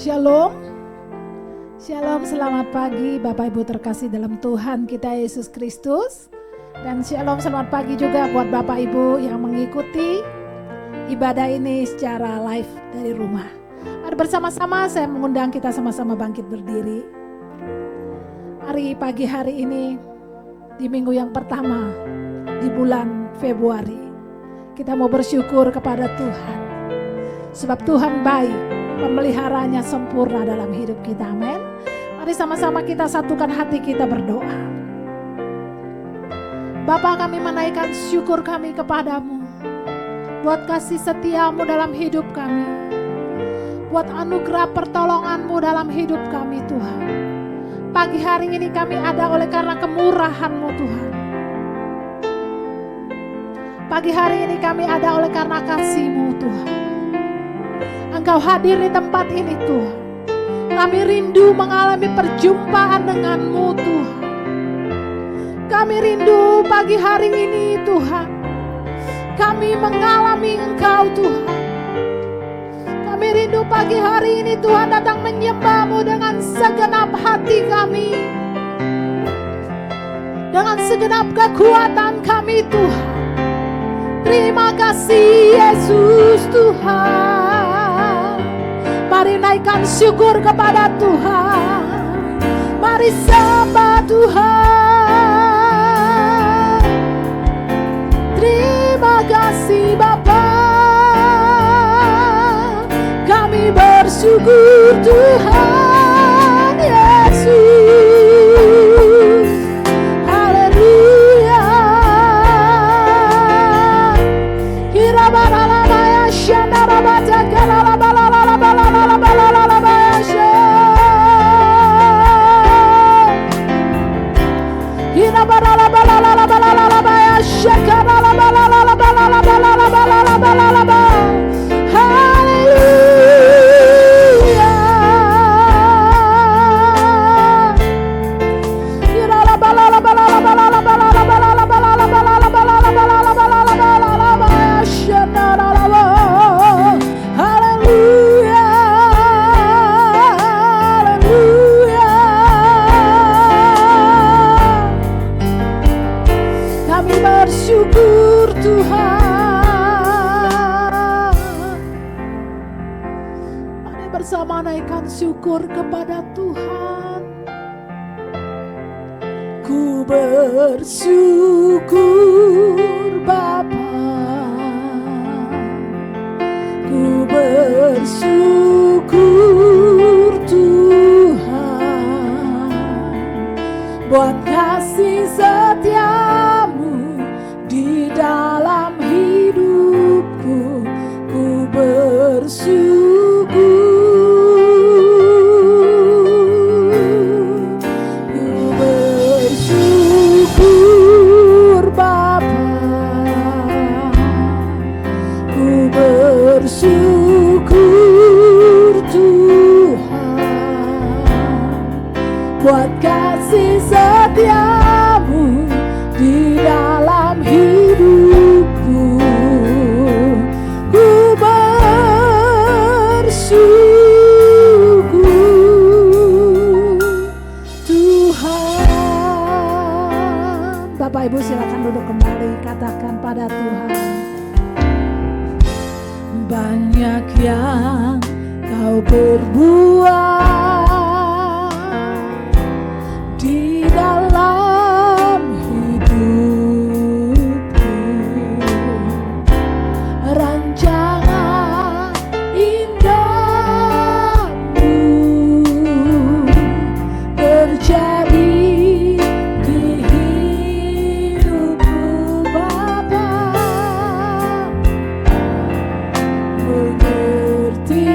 Shalom. Shalom, selamat pagi Bapak Ibu terkasih dalam Tuhan kita Yesus Kristus. Dan shalom, selamat pagi juga buat Bapak Ibu yang mengikuti ibadah ini secara live dari rumah. Mari bersama-sama saya mengundang kita sama-sama bangkit berdiri. Hari pagi hari ini di minggu yang pertama di bulan Februari, kita mau bersyukur kepada Tuhan. Sebab Tuhan baik, pemeliharanya sempurna dalam hidup kita, amin. Mari sama-sama kita satukan hati kita berdoa. Bapa, kami menaikkan syukur kami kepadamu buat kasih setiamu dalam hidup kami, buat anugerah pertolonganmu dalam hidup kami Tuhan. Pagi hari ini kami ada oleh karena kemurahanmu Tuhan. Pagi hari ini kami ada oleh karena kasih-Mu Tuhan. Engkau hadir di tempat ini Tuhan. Kami rindu mengalami perjumpaan dengan-Mu Tuhan. Kami rindu pagi hari ini Tuhan. Kami mengalami Engkau Tuhan. Kami rindu pagi hari ini Tuhan datang menyembah-Mu dengan segenap hati kami. Dengan segenap kekuatan kami Tuhan. Terima kasih Yesus Tuhan. Mari naikkan syukur kepada Tuhan. Mari sembah Tuhan. Terima kasih Bapa. Kami bersyukur Tuhan Yesus. Haleluya. Hirabaralabaya shandarabatakalalabalala. Syukur kepada Tuhan. Ku bersyukur Bapa. Ku bersyukur Tuhan buat kasih setiamu di dalam hidupku. Ku bersyukur. Buat kasih setiamu di dalam hidupku. Ku bersyukur Tuhan. Bapak Ibu silakan duduk kembali. Katakan pada Tuhan. Banyak yang Kau perbuat dalam hidupku, rancangan indahmu terjadi di hidupku Bapa. Mengerti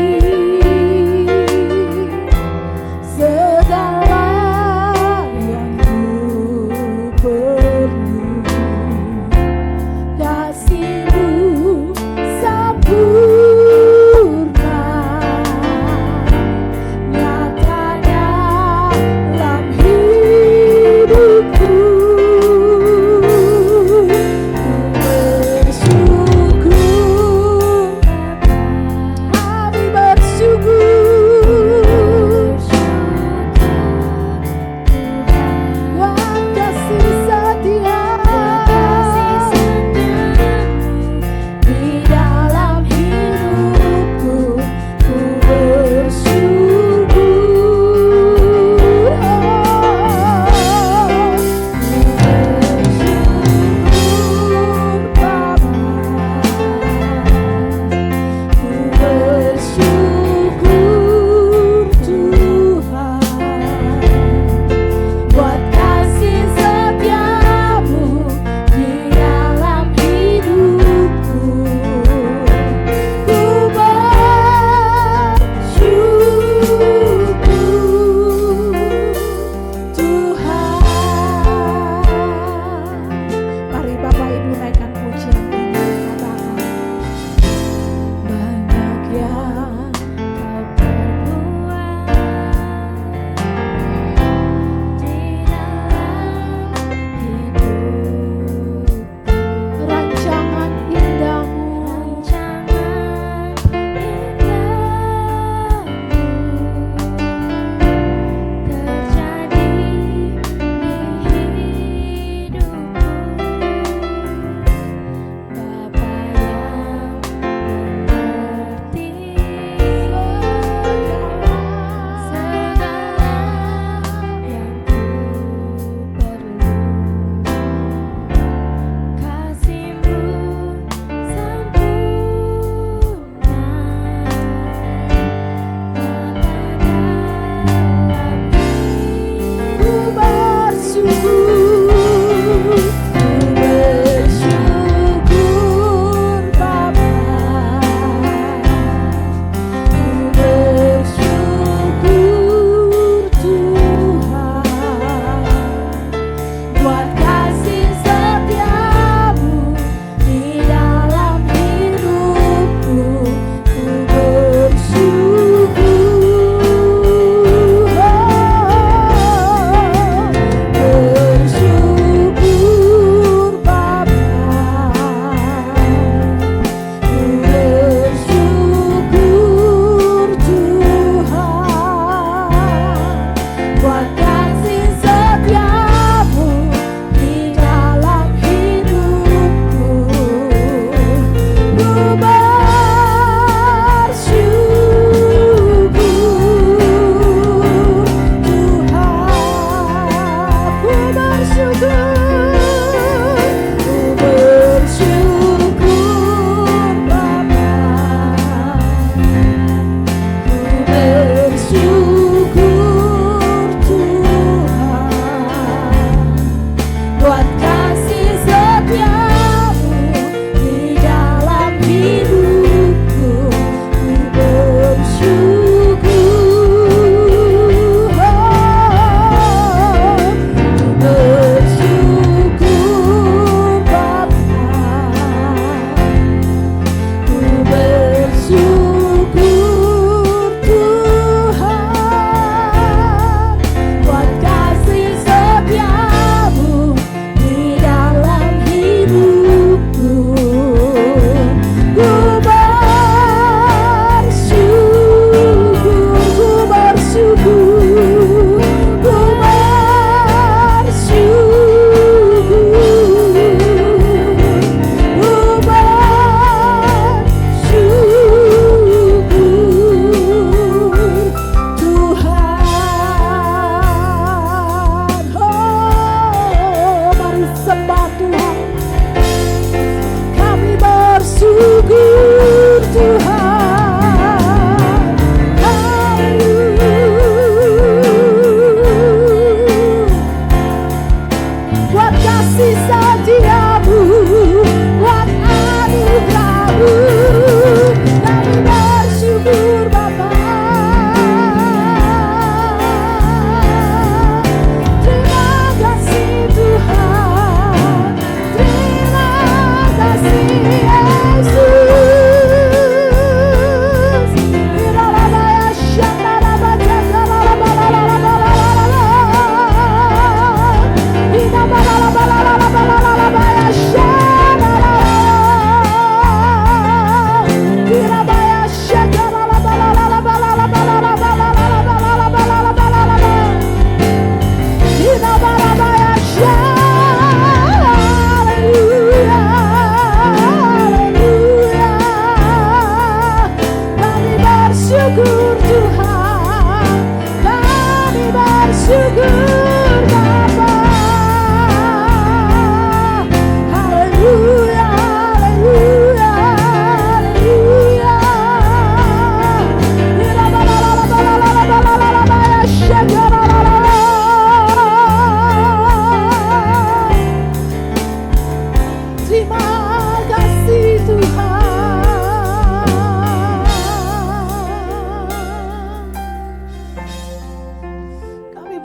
Rancangan indahmu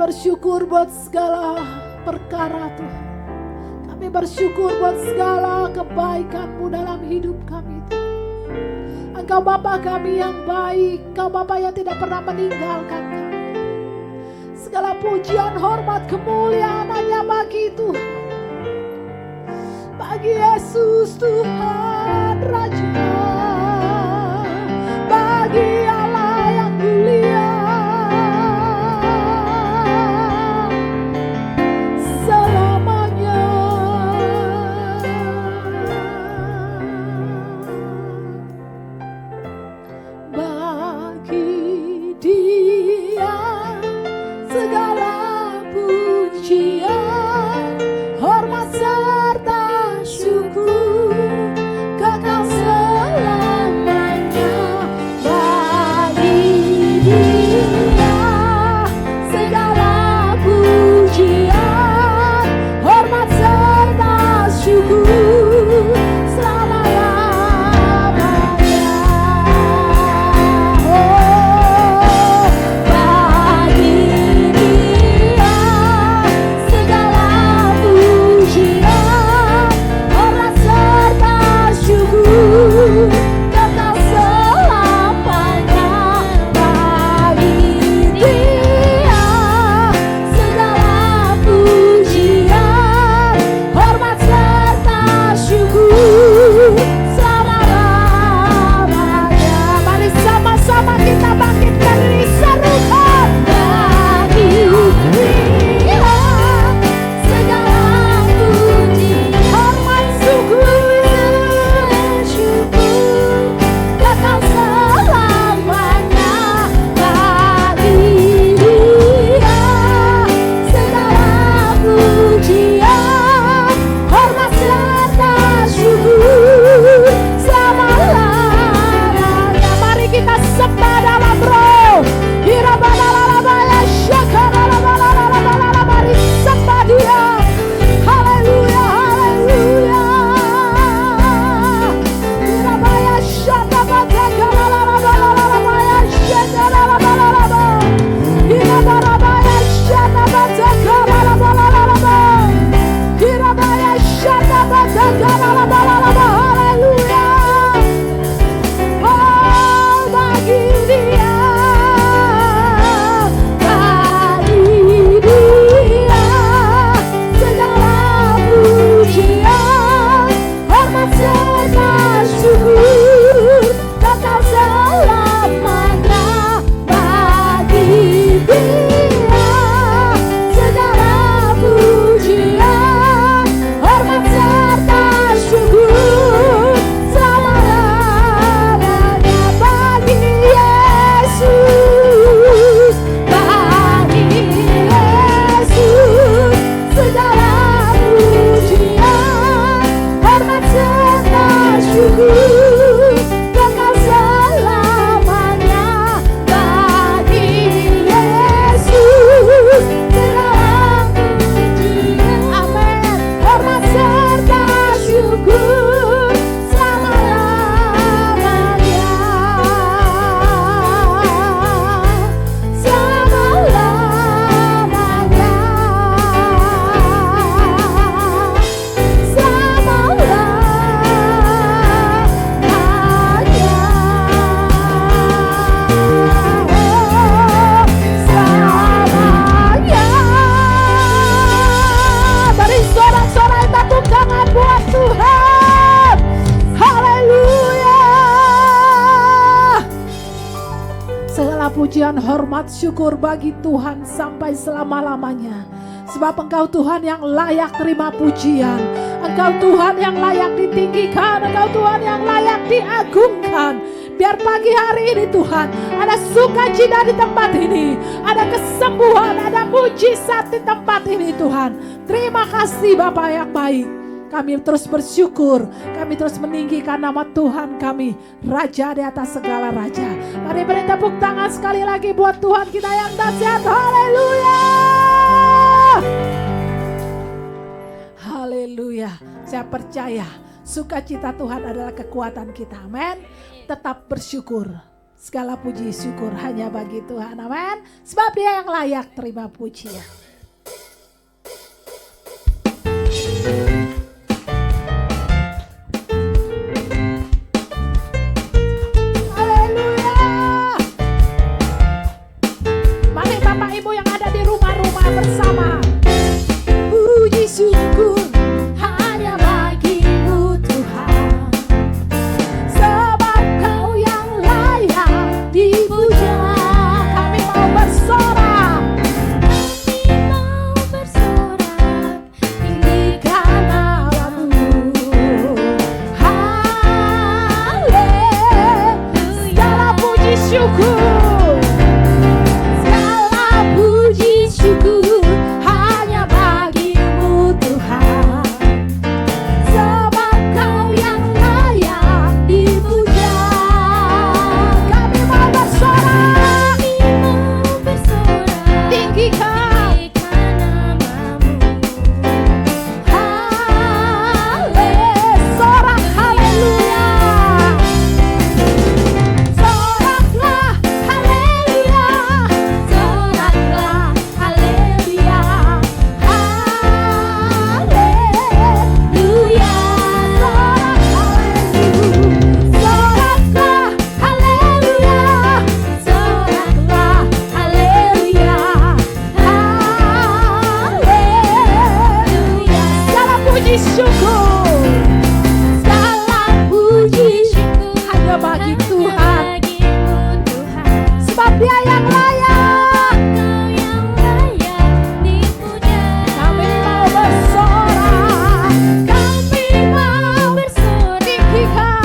bersyukur buat segala perkara Tuhan. Kami bersyukur buat segala kebaikan-Mu dalam hidup kami Tuhan. Engkau Bapa kami yang baik, Engkau Bapa yang tidak pernah meninggalkan kami. Segala pujian, hormat, kemuliaan hanya bagi Tuhan, bagi Yesus Tuhan Raja, bagi Allah yang mulia selamanya. Bagi Dia segala pujian, hormat serta syukur kekal selamanya. Bagi Dia segala pujian, hormat serta syukur selama-lamanya. Oh, bagi Dia segala pujian, hormat serta syukur kekal selamanya. Bagi Dia segala pujian, hormat serta syukur selama-lamanya. Mari sama-sama kita bangkitkan diri, serukan. Bagi Dia segala pujian, hormat syukur kekal selamanya. Bagi Dia segala pujian, hormat serta syukur selama-lamanya. Mari kita sembah dalam roh. Hirabalalabalaya, syakaralabalalabalala. Mari sembah Dia. Haleluya, haleluya. Hirabaya, syatabatakalalalabalalabalaya, syakaralabalala. Hirabarabaya, syatabatakalalalabalala. Hirabaya, syatabatakalalalabalala. Haleluya. Oh, bagi Dia, bagi Dia segala pujian, hormat serta syukur kekal selamanya. Bagi Dia segala pujian, hormat serta syukur selama-lamanya. Bagi Yesus, bagi Yesus segala pujian, hormat serta syukur kekal selamanya. Bagi Yesus segala pujian, amin, hormat serta syukur selama-lamanya. Selama-lamanya. Selamanya. Beri sorak-sorai tepuk tangan buat Tuhan. Haleluya. Segala pujian, hormat, syukur bagi Tuhan sampai selama-lamanya. Sebab Engkau Tuhan yang layak terima pujian. Engkau Tuhan yang layak ditinggikan. Engkau Tuhan yang layak diagungkan. Biar pagi hari ini Tuhan ada sukacita di tempat ini, ada kesembuhan, ada mujizat di tempat ini Tuhan. Terima kasih Bapa yang baik. Kami terus bersyukur, kami terus meninggikan nama Tuhan kami, Raja di atas segala raja. Mari beri tepuk tangan sekali lagi buat Tuhan kita yang dahsyat. Haleluya. Haleluya. Saya percaya sukacita Tuhan adalah kekuatan kita. Amin. Tetap bersyukur. Segala puji syukur hanya bagi Tuhan. Amin. Sebab Dia yang layak terima pujian. Haleluya. Mari Bapak Ibu yang ada di rumah-rumah bersama. Puji syukur hanya bagimu Tuhan. Sebab Kau yang layak dipuja. Kami mau bersorak. Tinggikan namamu. Haleluya. Segala puji syukur. Segala puji syukur hanya bagimu Tuhan. Sebab Kau yang layak dipuja. Kami mau bersorak. Tinggikan sorak haleluya. Soraklah haleluya. Soraklah haleluya. Haleluya. Soraklah haleluya. Soraklah haleluya. Haleluya. Segala puji syukur. Segala puji syukur hanya bagi Tuhan. Sebab Dia yang layak. Kami mau bersorak. Kami mau tinggikan.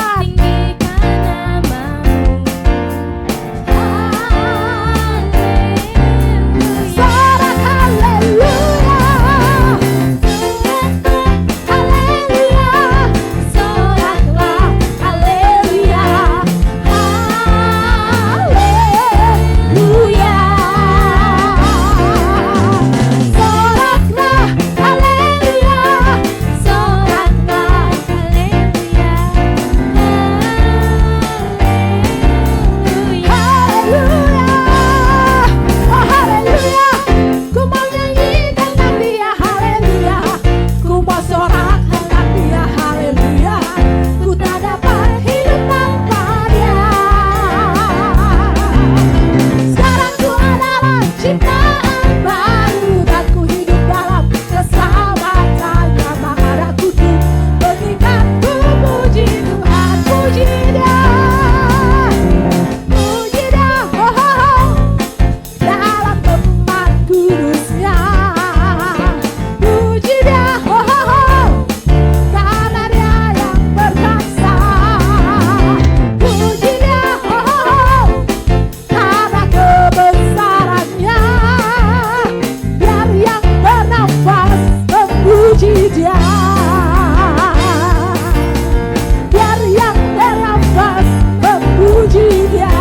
Sorak haleluya. Haleluya. Soraklah haleluya. Haleluya. Soraklah haleluya. Soraklah haleluya. Oh haleluya. Ku mau nyanyi tentang Dia haleluya. Ku mau sorak tentang Dia haleluya. Ku tak dapat hidup tanpa Dia. Sekarang ku adalah ciptaan baru dan ku hidup dalam keselamatannya. Maka aku tuh mengikat ku puji Tuhan. Puji Dia. Puji Dia. Oh, oh, oh. Dalam tempat kudusnya. Puji Dia. Oh, oh, oh. Karena Dia yang berkuasa. Puji Dia. Oh, oh, oh. Karena kebesarannya. Biar yang bernafas memuji Dia. Biar yang bernafas memuji Dia.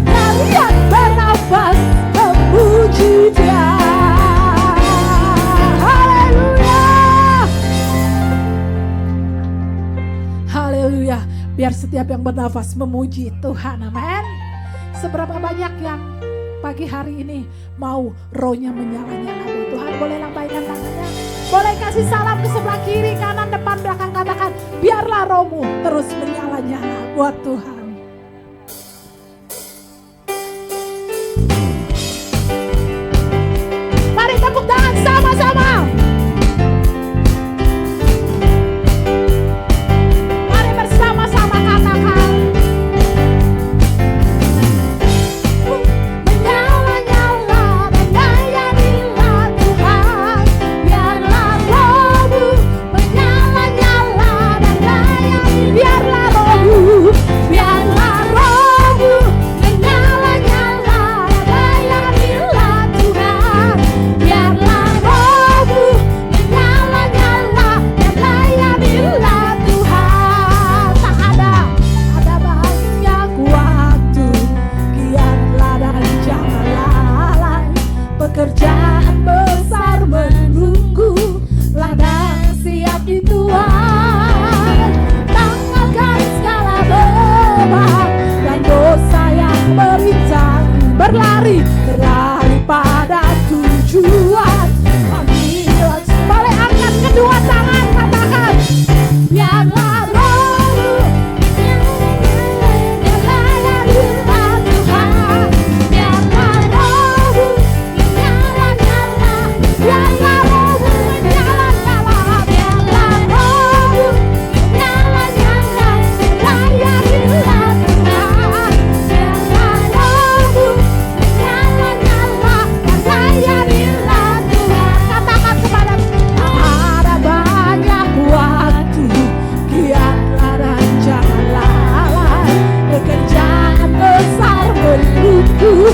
Biar yang bernafas memuji Dia. Haleluya. Haleluya. Biar setiap yang bernafas memuji Tuhan. Amin. Seberapa banyak yang pagi hari ini mau rohnya menyala-nyala buat Tuhan? Boleh lambaikan tangannya. Boleh kasih salam ke sebelah kiri, kanan, depan, belakang. Katakan, biarlah rohmu terus menyala-nyala buat Tuhan. Mari tepuk tangan sama-sama. Mari bersama-sama katakan. Menyala-nyala dan layanilah Tuhan. Biarlah rohmu menyala-nyala dan layani. Biarlah rohmu berlari pada tujuan. Panggilan boleh angkat kedua tangan, katakan biarlah rohmu menyala-nyala Tuhan, biarlah rohmu menyala-nyala, biarlah rohmu menyala-nyala, biarlah rohmu menyala-nyala, layanilah Tuhan, biarlah rohmu menyala-nyala, layanilah Tuhan. Katakan kepada ada banyak waktu, biarlah dan jangan lalai, pekerjaan besar menunggu,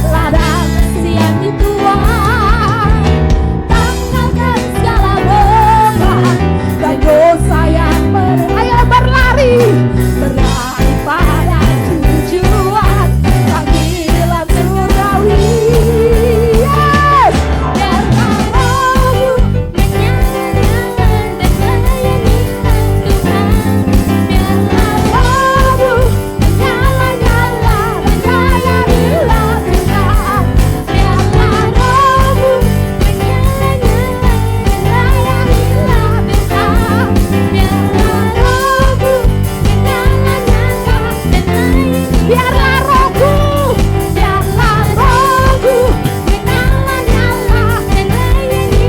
ladang siang di Tuhan. Tanggalkan segala beban dan dosa yang ayo berlari pada tujuan, panggilan surgawi. Yes! Biarlah rohmu menyala-nyala dan layanilah Tuhan, biarlah rohmu menyala-nyala dan layanilah Tuhan, biarlah rohmu menyala-nyala dan layanilah Tuhan, biarlah rohmu menyala-nyala dan layanilah, biarlah rohku, biarlah rohku menyala-nyala dan layanilah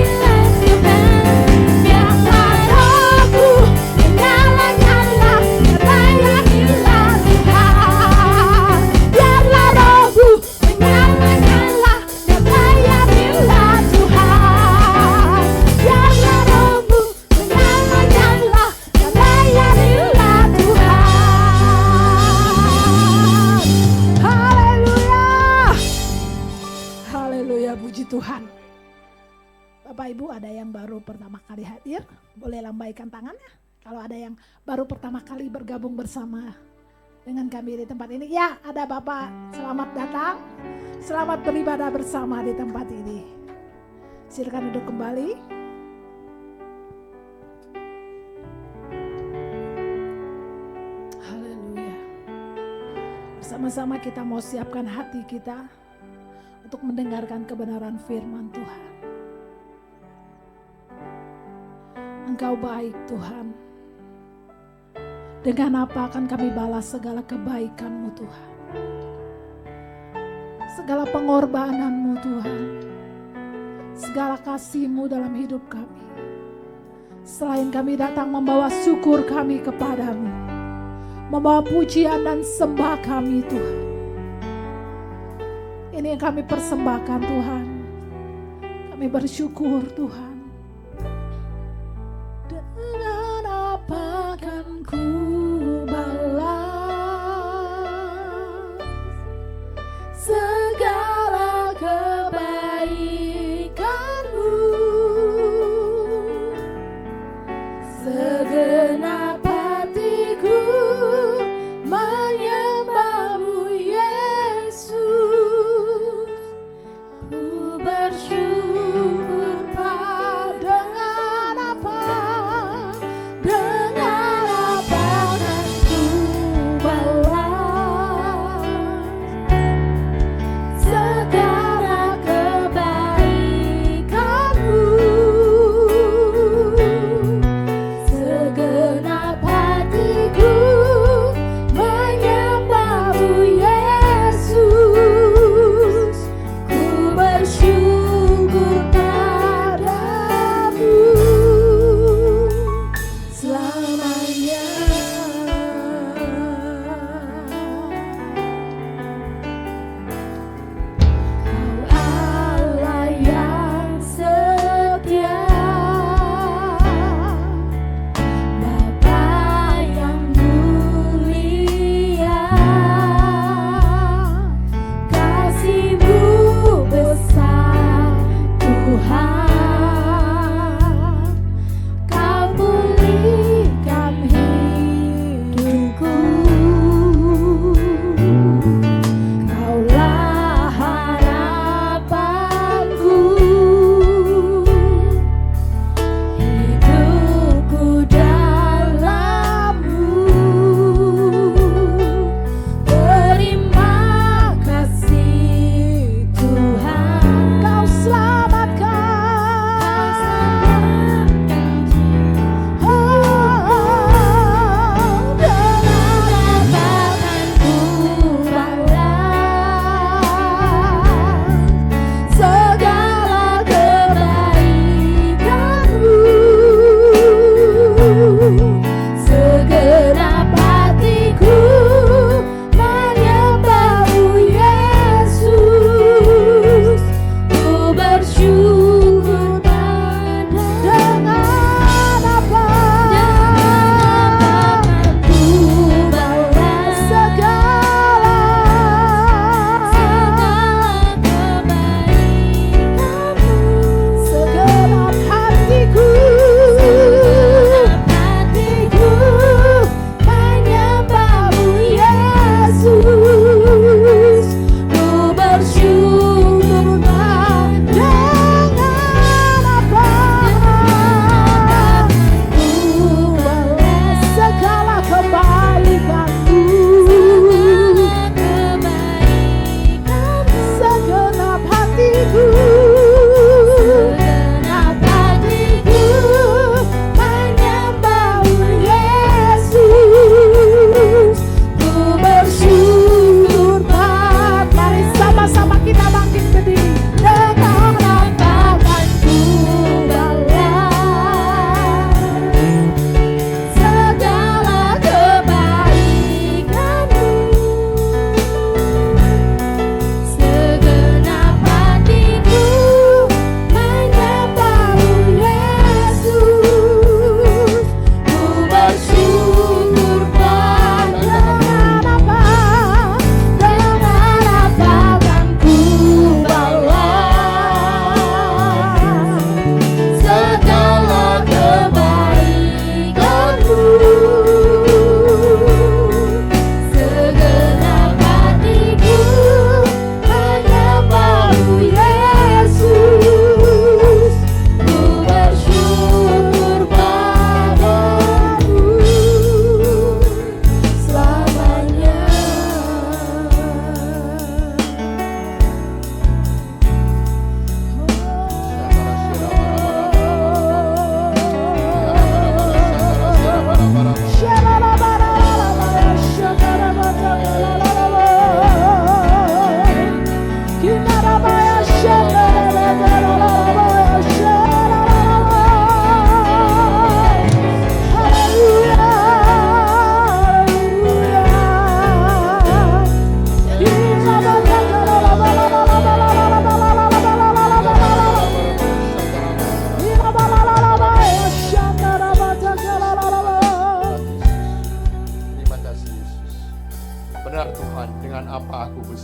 Tuhan, biarlah rohku menyala-nyala dan layanilah Tuhan, biarlah rohku menyala-nyala dan layanilah Tuhan, biarlah rohmu menyala-nyala dan layanilah Tuhan. Haleluya, haleluya, puji Tuhan. Bapak Ibu, ada yang baru pertama kali hadir, boleh lambaikan tangannya. Kalau ada yang baru pertama kali bergabung bersama dengan kami di tempat ini, ya ada Bapak, selamat datang, selamat beribadah bersama di tempat ini. Silakan duduk kembali. Haleluya. Bersama-sama kita mau siapkan hati kita untuk mendengarkan kebenaran firman Tuhan. Engkau baik Tuhan. Dengan apa akan kami balas segala kebaikan-Mu Tuhan. Segala pengorbanan-Mu Tuhan. Segala kasih-Mu dalam hidup kami. Selain kami datang membawa syukur kami kepadamu. Membawa pujian dan sembah kami Tuhan. Ini yang kami persembahkan Tuhan. Kami bersyukur Tuhan. Dengan apa akan ku balas segala kebaikan-Mu, segenap hatiku menyembah-Mu Yesus. Ku bersyukur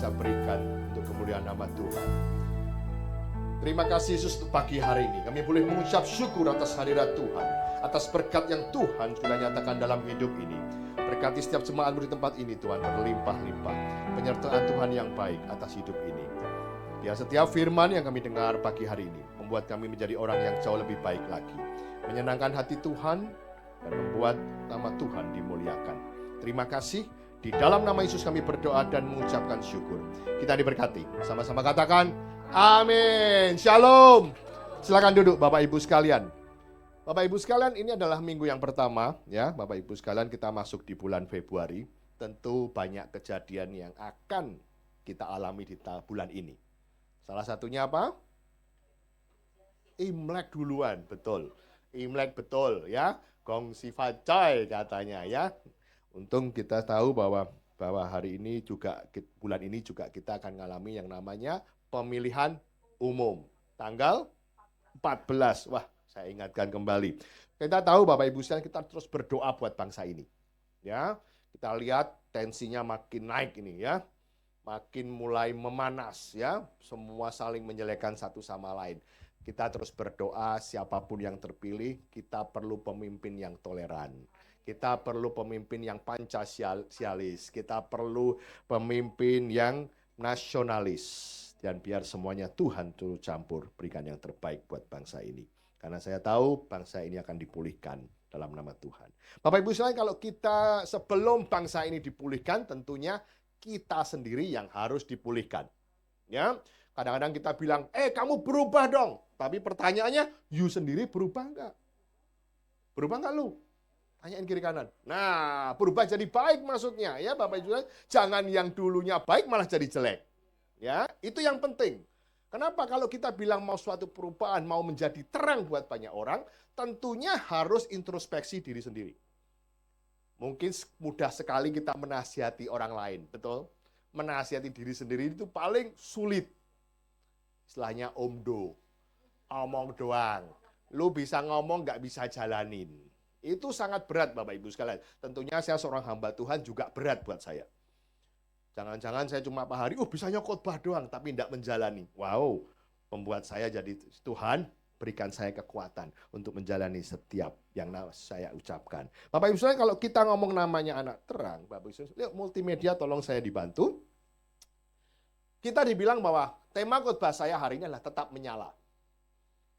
bisa berikan untuk kemuliaan nama Tuhan. Terima kasih Yesus untuk pagi hari ini. Kami boleh mengucap syukur atas hadirat Tuhan, atas berkat yang Tuhan sudah nyatakan dalam hidup ini. Berkati setiap jemaat di tempat ini Tuhan, berlimpah-limpah penyertaan Tuhan yang baik atas hidup ini. Biar setiap firman yang kami dengar pagi hari ini membuat kami menjadi orang yang jauh lebih baik lagi, menyenangkan hati Tuhan dan membuat nama Tuhan dimuliakan. Terima kasih. Di dalam nama Yesus kami berdoa dan mengucapkan syukur. Kita diberkati. Sama-sama katakan amin. Shalom. Silakan duduk Bapak Ibu sekalian. Bapak Ibu sekalian, ini adalah minggu yang pertama ya. Bapak Ibu sekalian, kita masuk di bulan Februari. Tentu banyak kejadian yang akan kita alami di bulan ini. Salah satunya apa? Imlek duluan, betul. Imlek betul ya. Gong Sifa Choi katanya ya. Untung kita tahu bahwa hari ini juga, bulan ini juga kita akan mengalami yang namanya pemilihan umum. Tanggal 14. Wah, saya ingatkan kembali. Kita tahu Bapak Ibu sekalian, kita terus berdoa buat bangsa ini. Ya, kita lihat tensinya makin naik ini ya. Makin mulai memanas ya, semua saling menjelekkan satu sama lain. Kita terus berdoa, siapapun yang terpilih, kita perlu pemimpin yang toleran. Kita perlu pemimpin yang pancasialis. Kita perlu pemimpin yang nasionalis. Dan biar semuanya Tuhan turut campur, berikan yang terbaik buat bangsa ini. Karena saya tahu bangsa ini akan dipulihkan dalam nama Tuhan. Bapak Ibu sekalian, kalau kita sebelum bangsa ini dipulihkan, tentunya kita sendiri yang harus dipulihkan. Ya, kadang-kadang kita bilang, kamu berubah dong. Tapi pertanyaannya, you sendiri berubah enggak? Berubah enggak lu? Tanyain kiri kanan. Nah, berubah jadi baik maksudnya. Ya, Bapak Ibu, jangan yang dulunya baik malah jadi jelek. Ya, itu yang penting. Kenapa? Kalau kita bilang mau suatu perubahan, mau menjadi terang buat banyak orang, tentunya harus introspeksi diri sendiri. Mungkin mudah sekali kita menasihati orang lain, betul? Menasihati diri sendiri itu paling sulit. Istilahnya omdo, omong doang. Lu bisa ngomong, nggak bisa jalanin. Itu sangat berat Bapak Ibu sekalian. Tentunya saya seorang hamba Tuhan juga berat buat saya. Jangan-jangan saya cuma Pak Hari, bisanya khotbah doang, tapi tidak menjalani. Wow, membuat saya jadi Tuhan, berikan saya kekuatan untuk menjalani setiap yang saya ucapkan. Bapak Ibu sekalian, kalau kita ngomong namanya anak terang, Bapak Ibu sekalian, multimedia tolong saya dibantu. Kita dibilang bahwa tema khotbah saya hari ini adalah tetap menyala.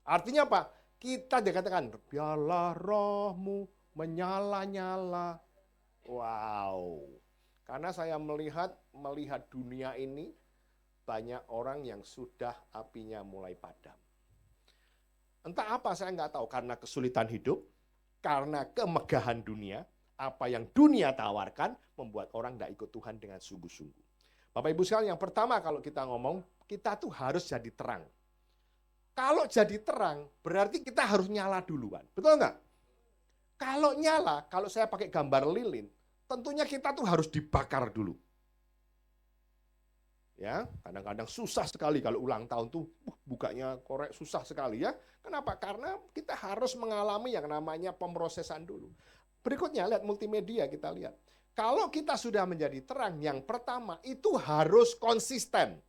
Artinya apa? Kita dikatakan, biarlah rohmu menyala-nyala. Wow. Karena saya melihat dunia ini, banyak orang yang sudah apinya mulai padam. Entah apa, saya nggak tahu. Karena kesulitan hidup, karena kemegahan dunia, apa yang dunia tawarkan, membuat orang nggak ikut Tuhan dengan sungguh-sungguh. Bapak Ibu sekalian, yang pertama kalau kita ngomong, kita tuh harus jadi terang. Kalau jadi terang, berarti kita harus nyala duluan. Betul nggak? Kalau nyala, kalau saya pakai gambar lilin, tentunya kita tuh harus dibakar dulu. Ya, kadang-kadang susah sekali kalau ulang tahun tuh bukanya korek susah sekali ya. Kenapa? Karena kita harus mengalami yang namanya pemrosesan dulu. Berikutnya lihat multimedia, kita lihat. Kalau kita sudah menjadi terang, yang pertama itu harus konsisten.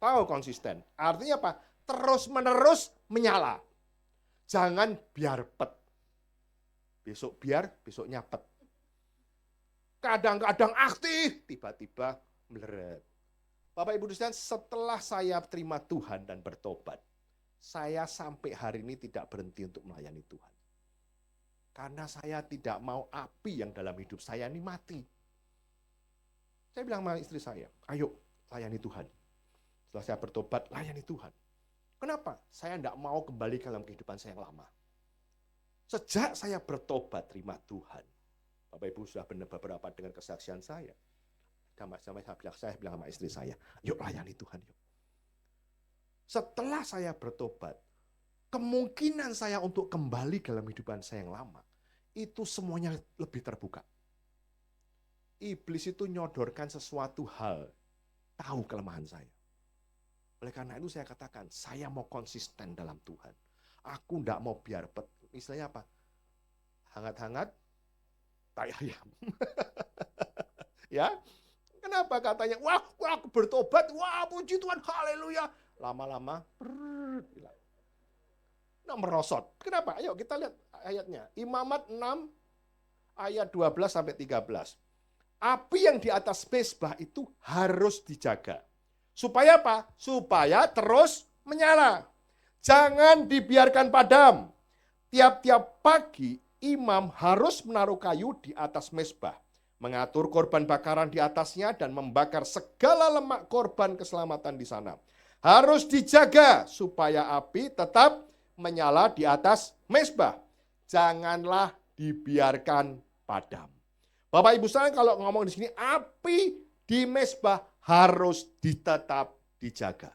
Tahu konsisten? Artinya apa? Terus-menerus menyala. Jangan biar pet. Besok biar, besok nyapet. Kadang-kadang aktif, tiba-tiba meleret. Bapak Ibu sekalian, setelah saya terima Tuhan dan bertobat, saya sampai hari ini tidak berhenti untuk melayani Tuhan. Karena saya tidak mau api yang dalam hidup saya ini mati. Saya bilang sama istri saya, ayo layani Tuhan. Setelah saya bertobat, layani Tuhan. Kenapa? Saya tidak mau kembali ke dalam kehidupan saya yang lama. Sejak saya bertobat, terima Tuhan. Bapak Ibu sudah beberapa dengan kesaksian saya. Saya bilang sama istri saya, yuk layani Tuhan. Yuk. Setelah saya bertobat, kemungkinan saya untuk kembali ke dalam kehidupan saya yang lama, itu semuanya lebih terbuka. Iblis itu nyodorkan sesuatu hal, tahu kelemahan saya. Oleh karena itu saya katakan, saya mau konsisten dalam Tuhan. Aku tidak mau biar istilahnya apa? Hangat-hangat, tai ayam. Ya, Kenapa katanya? Wah, aku bertobat, wah puji Tuhan, haleluya. Lama-lama, hilang. Nah, merosot. Kenapa? Ayo kita lihat ayatnya. Imamat 6 ayat 12 sampai 13. Api yang di atas mezbah itu harus dijaga. Supaya apa? Supaya terus menyala. Jangan dibiarkan padam. Tiap-tiap pagi imam harus menaruh kayu di atas mezbah, mengatur korban bakaran di atasnya dan membakar segala lemak korban keselamatan di sana. Harus dijaga supaya api tetap menyala di atas mezbah. Janganlah dibiarkan padam. Bapak Ibu sekalian, kalau ngomong di sini, api di mezbah harus tetap dijaga.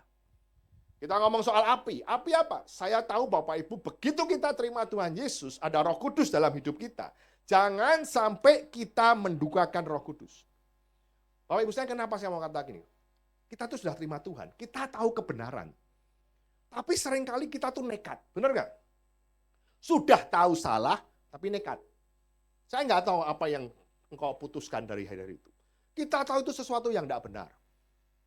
Kita ngomong soal api. Api apa? Saya tahu Bapak Ibu, begitu kita terima Tuhan Yesus, ada Roh Kudus dalam hidup kita. Jangan sampai kita mendukakan Roh Kudus. Bapak Ibu sekalian, kenapa saya mau katakan ini? Kita tuh sudah terima Tuhan, kita tahu kebenaran. Tapi seringkali kita tuh nekat, benar nggak? Sudah tahu salah, tapi nekat. Saya nggak tahu apa yang engkau putuskan dari hari itu. Kita tahu itu sesuatu yang tidak benar.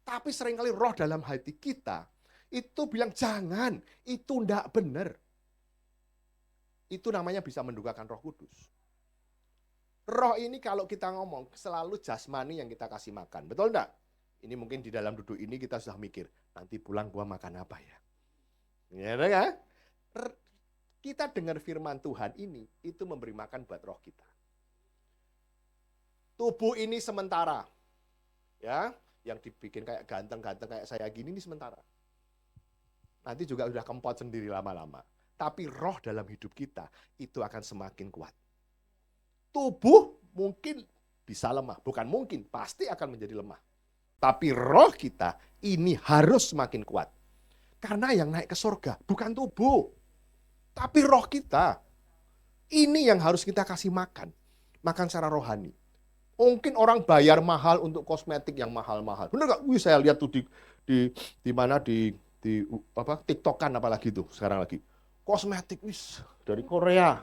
Tapi seringkali roh dalam hati kita itu bilang, jangan, itu tidak benar. Itu namanya bisa mendukakan Roh Kudus. Roh ini kalau kita ngomong, selalu jasmani yang kita kasih makan. Betul enggak? Ini mungkin di dalam duduk ini kita sudah mikir, nanti pulang gua makan apa ya? Ya kan? Kita dengar firman Tuhan ini, itu memberi makan buat roh kita. Tubuh ini sementara. Ya, yang dibikin kayak ganteng-ganteng kayak saya gini ini sementara. Nanti juga udah kempot sendiri lama-lama. Tapi roh dalam hidup kita itu akan semakin kuat. Tubuh mungkin bisa lemah. Bukan mungkin, pasti akan menjadi lemah. Tapi roh kita ini harus semakin kuat. Karena yang naik ke surga bukan tubuh. Tapi roh kita. Ini yang harus kita kasih makan. Makan secara rohani. Mungkin orang bayar mahal untuk kosmetik yang mahal-mahal. Benar nggak? Wih, saya lihat tuh di mana di apa TikTokan apalagi tuh sekarang lagi. Kosmetik wis dari Korea.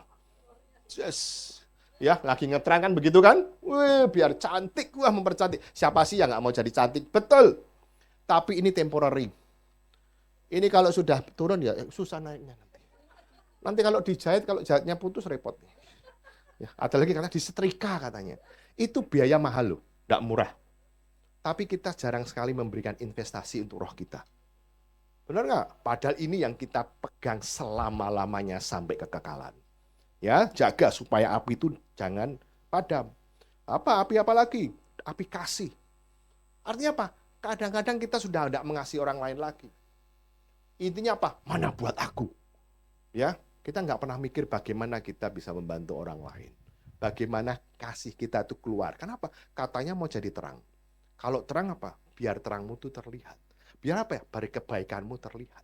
Yes. Ya, lagi ngetren kan begitu kan? Wih, biar cantik, wah mempercantik. Siapa sih yang nggak mau jadi cantik? Betul. Tapi ini temporary. Ini kalau sudah turun ya susah naiknya nanti. Nanti kalau dijahit, kalau jahitnya putus repot. Ya, ada lagi karena disetrika katanya. Itu biaya mahal loh, nggak murah. Tapi kita jarang sekali memberikan investasi untuk roh kita. Benar nggak? Padahal ini yang kita pegang selama-lamanya sampai kekekalan. Ya, jaga supaya api itu jangan padam. Api apa lagi? Api kasih. Artinya apa? Kadang-kadang kita sudah tidak mengasihi orang lain lagi. Intinya apa? Mana buat aku? Ya, kita nggak pernah mikir bagaimana kita bisa membantu orang lain. Bagaimana kasih kita itu keluar. Kenapa? Katanya mau jadi terang. Kalau terang apa? Biar terangmu itu terlihat. Biar apa ya? Biar kebaikanmu terlihat.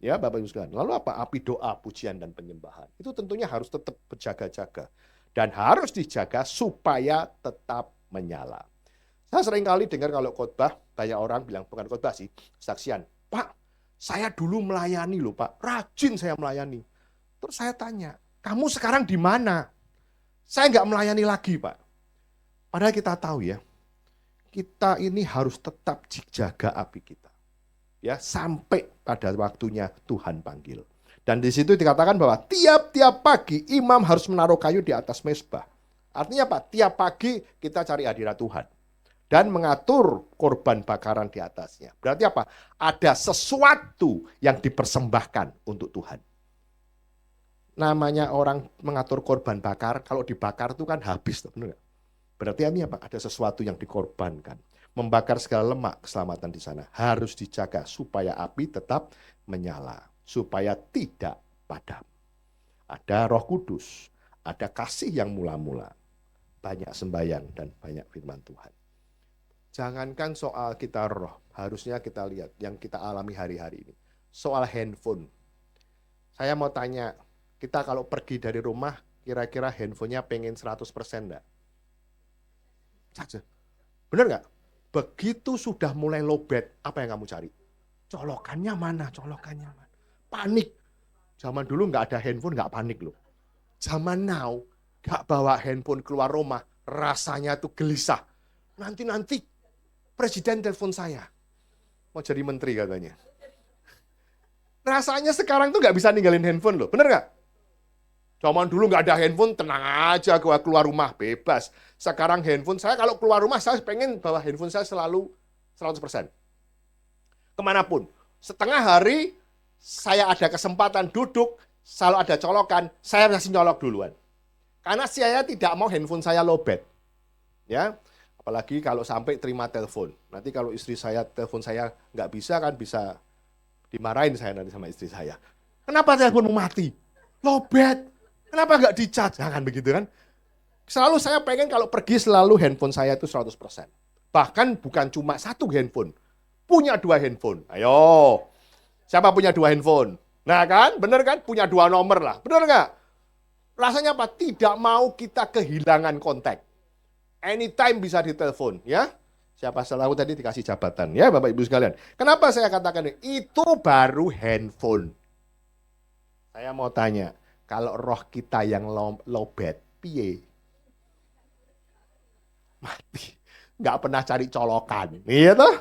Ya, Bapak Ibu sekalian. Lalu apa? Api doa, pujian, dan penyembahan. Itu tentunya harus tetap berjaga-jaga. Dan harus dijaga supaya tetap menyala. Saya sering kali dengar kalau khotbah, banyak orang bilang, bukan khotbah sih, saksian. Pak, saya dulu melayani loh Pak. Rajin saya melayani. Terus saya tanya, kamu sekarang di mana? Saya nggak melayani lagi Pak. Padahal kita tahu ya, kita ini harus tetap jaga api kita. Ya, sampai pada waktunya Tuhan panggil. Dan di situ dikatakan bahwa tiap-tiap pagi imam harus menaruh kayu di atas mezbah. Artinya apa? Tiap pagi kita cari hadirat Tuhan. Dan mengatur korban bakaran di atasnya. Berarti apa? Ada sesuatu yang dipersembahkan untuk Tuhan. Namanya orang mengatur korban bakar, kalau dibakar itu kan habis. Benar? Berarti ini apa? Ada sesuatu yang dikorbankan. Membakar segala lemak keselamatan di sana. Harus dijaga supaya api tetap menyala. Supaya tidak padam. Ada Roh Kudus. Ada kasih yang mula-mula. Banyak sembahyang dan banyak firman Tuhan. Jangankan soal kita roh. Harusnya kita lihat yang kita alami hari-hari ini. Soal handphone. Saya mau tanya, kita kalau pergi dari rumah, kira-kira handphonenya pengen 100% enggak? Benar nggak? Begitu sudah mulai lowbat, apa yang kamu cari? Colokannya mana? Colokannya mana? Panik. Zaman dulu nggak ada handphone, nggak panik loh. Zaman now, nggak bawa handphone keluar rumah, rasanya tuh gelisah. Nanti Presiden telepon saya. Mau jadi menteri katanya. Rasanya sekarang tuh nggak bisa ninggalin handphone loh, bener nggak? Zaman dulu nggak ada handphone, tenang aja gua keluar rumah, bebas. Sekarang handphone saya, kalau keluar rumah saya pengen bawa handphone saya selalu 100%. Kemanapun. Setengah hari saya ada kesempatan duduk, selalu ada colokan, saya masih nyolok duluan. Karena saya tidak mau handphone saya lowbat. Ya, apalagi kalau sampai terima telepon. Nanti kalau istri saya telepon saya nggak bisa kan bisa dimarahin saya nanti sama istri saya. Kenapa teleponmu mati? Lowbat. Kenapa nggak di-charge? Nah, kan begitu kan? Selalu saya pengen kalau pergi selalu handphone saya itu 100%. Bahkan bukan cuma satu handphone. Punya 2 handphone. Ayo. Siapa punya 2 handphone? Nah kan? Bener kan? Punya 2 nomor lah. Bener nggak? Rasanya apa? Tidak mau kita kehilangan kontak. Anytime bisa ditelepon, ya. Siapa selalu tadi dikasih jabatan, ya Bapak Ibu sekalian. Kenapa saya katakan ini? Itu baru handphone. Saya mau tanya, kalau roh kita yang lowbat, piye? Mati. Nggak pernah cari colokan. Iya toh?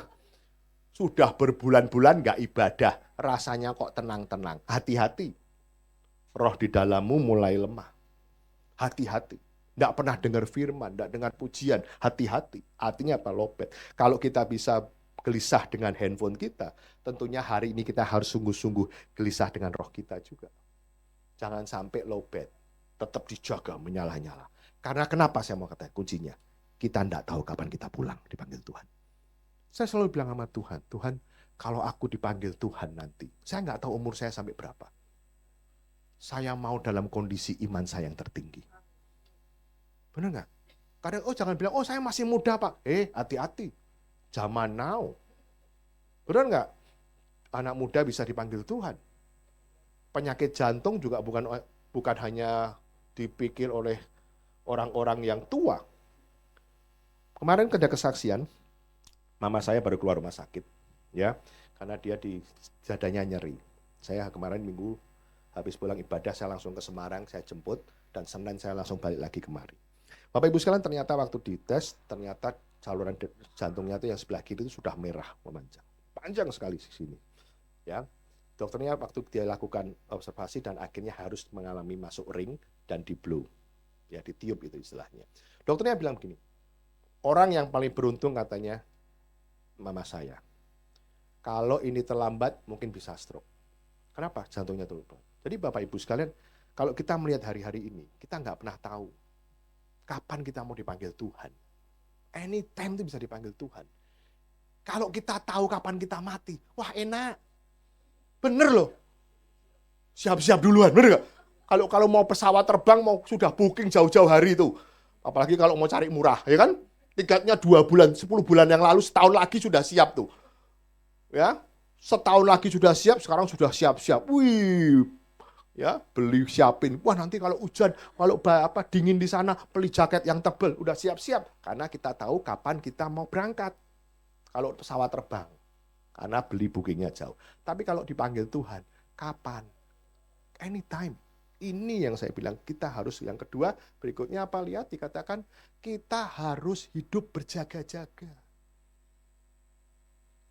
Sudah berbulan-bulan nggak ibadah. Rasanya kok tenang-tenang. Hati-hati. Roh di dalammu mulai lemah. Hati-hati. Nggak pernah dengar firman, nggak dengar pujian. Hati-hati. Artinya apa? Lowbat. Kalau kita bisa gelisah dengan handphone kita, tentunya hari ini kita harus sungguh-sungguh gelisah dengan roh kita juga. Jangan sampai lowbat. Tetap dijaga menyala-nyala. Karena kenapa saya mau katakan kuncinya? Kita nggak tahu kapan kita pulang dipanggil Tuhan. Saya selalu bilang sama Tuhan, Tuhan kalau aku dipanggil Tuhan nanti, saya nggak tahu umur saya sampai berapa. Saya mau dalam kondisi iman saya yang tertinggi. Benar nggak? Kadang, jangan bilang, saya masih muda Pak. Hati-hati. Zaman now. Benar nggak? Anak muda bisa dipanggil Tuhan. Penyakit jantung juga bukan hanya dipikir oleh orang-orang yang tua. Kemarin ada kesaksian, mama saya baru keluar rumah sakit, ya, karena dia di dadanya nyeri. Saya kemarin minggu habis pulang ibadah, saya langsung ke Semarang, saya jemput, dan Senin saya langsung balik lagi kemari. Bapak Ibu sekalian, ternyata waktu dites, ternyata saluran jantungnya itu yang sebelah kiri itu sudah merah, memanjang, panjang sekali di sini. Ya, dokternya waktu dia lakukan observasi dan akhirnya harus mengalami masuk ring dan di blow, ya ditiup itu istilahnya. Dokternya bilang begini, orang yang paling beruntung katanya mama saya. Kalau ini terlambat mungkin bisa stroke. Kenapa? Jantungnya turun. Jadi Bapak Ibu sekalian, kalau kita melihat hari-hari ini, kita nggak pernah tahu kapan kita mau dipanggil Tuhan. Anytime itu bisa dipanggil Tuhan. Kalau kita tahu kapan kita mati, wah enak. Bener loh. Siap-siap duluan, bener nggak? Kalau mau pesawat terbang, mau sudah booking jauh-jauh hari itu. Apalagi kalau mau cari murah, ya kan? Tiketnya 2 bulan, 10 bulan yang lalu, setahun lagi sudah siap tuh. Ya, setahun lagi sudah siap, sekarang sudah siap-siap. Wih, ya beli siapin. Wah nanti kalau hujan, kalau dingin di sana, beli jaket yang tebal, udah siap-siap. Karena kita tahu kapan kita mau berangkat. Kalau pesawat terbang, karena beli bookingnya jauh. Tapi kalau dipanggil Tuhan, kapan? Anytime. Ini yang saya bilang, kita harus, yang kedua, berikutnya apa? Lihat, dikatakan, kita harus hidup berjaga-jaga.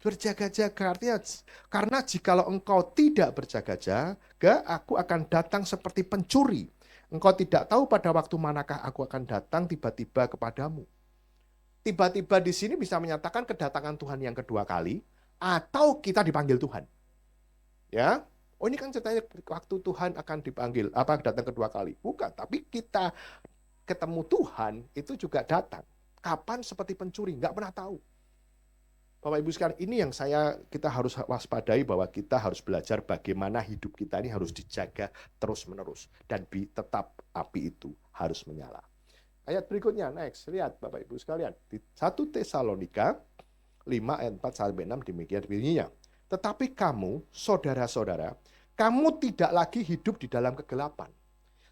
Berjaga-jaga, artinya, karena jikalau engkau tidak berjaga-jaga, aku akan datang seperti pencuri. Engkau tidak tahu pada waktu manakah aku akan datang tiba-tiba kepadamu. Tiba-tiba di sini bisa menyatakan kedatangan Tuhan yang kedua kali, atau kita dipanggil Tuhan. Ya, ini kan ceritanya waktu Tuhan akan dipanggil, datang kedua kali. Bukan, tapi kita ketemu Tuhan itu juga datang. Kapan seperti pencuri, nggak pernah tahu. Bapak Ibu sekalian, ini yang kita harus waspadai bahwa kita harus belajar bagaimana hidup kita ini harus dijaga terus-menerus. Dan tetap api itu harus menyala. Ayat berikutnya, next, lihat Bapak Ibu sekalian. Di 1 Tesalonika 5 ayat 4-6 demikian bunyinya. Tetapi kamu, saudara-saudara, kamu tidak lagi hidup di dalam kegelapan.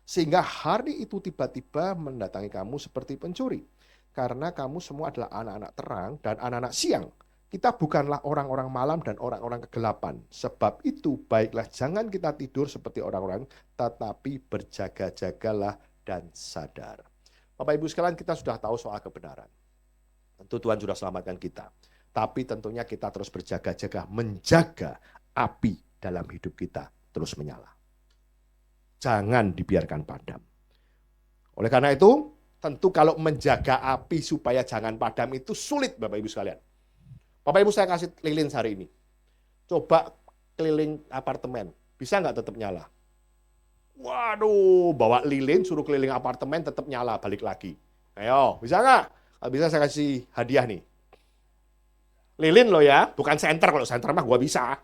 Sehingga hari itu tiba-tiba mendatangi kamu seperti pencuri. Karena kamu semua adalah anak-anak terang dan anak-anak siang. Kita bukanlah orang-orang malam dan orang-orang kegelapan. Sebab itu baiklah jangan kita tidur seperti orang-orang, tetapi berjaga-jagalah dan sadar. Bapak Ibu sekalian, kita sudah tahu soal kebenaran. Tentu Tuhan sudah selamatkan kita. Tapi tentunya kita terus berjaga-jaga, menjaga api dalam hidup kita terus menyala. Jangan dibiarkan padam. Oleh karena itu, tentu kalau menjaga api supaya jangan padam itu sulit, Bapak Ibu sekalian. Bapak Ibu, saya kasih lilin hari ini. Coba keliling apartemen, bisa nggak tetap nyala? Waduh, bawa lilin, suruh keliling apartemen, tetap nyala, balik lagi. Ayo, bisa nggak? Kalau bisa saya kasih hadiah nih. Lilin loh ya, bukan senter. Kalau senter mah gua bisa.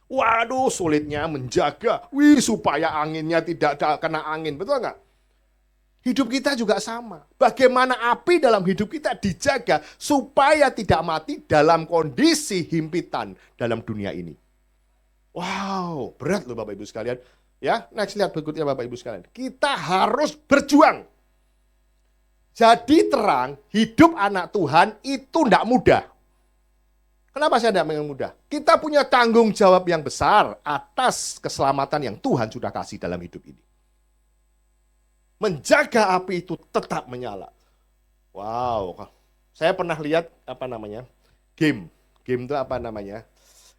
Waduh, sulitnya menjaga. Supaya anginnya tidak kena angin. Betul nggak? Hidup kita juga sama. Bagaimana api dalam hidup kita dijaga supaya tidak mati dalam kondisi himpitan dalam dunia ini. Wow, berat loh Bapak Ibu sekalian. Ya, next lihat berikutnya Bapak Ibu sekalian. Kita harus berjuang. Jadi terang, hidup anak Tuhan itu tidak mudah. Kenapa saya tidak mudah? Kita punya tanggung jawab yang besar atas keselamatan yang Tuhan sudah kasih dalam hidup ini. Menjaga api itu tetap menyala. Wow, saya pernah lihat game. Game itu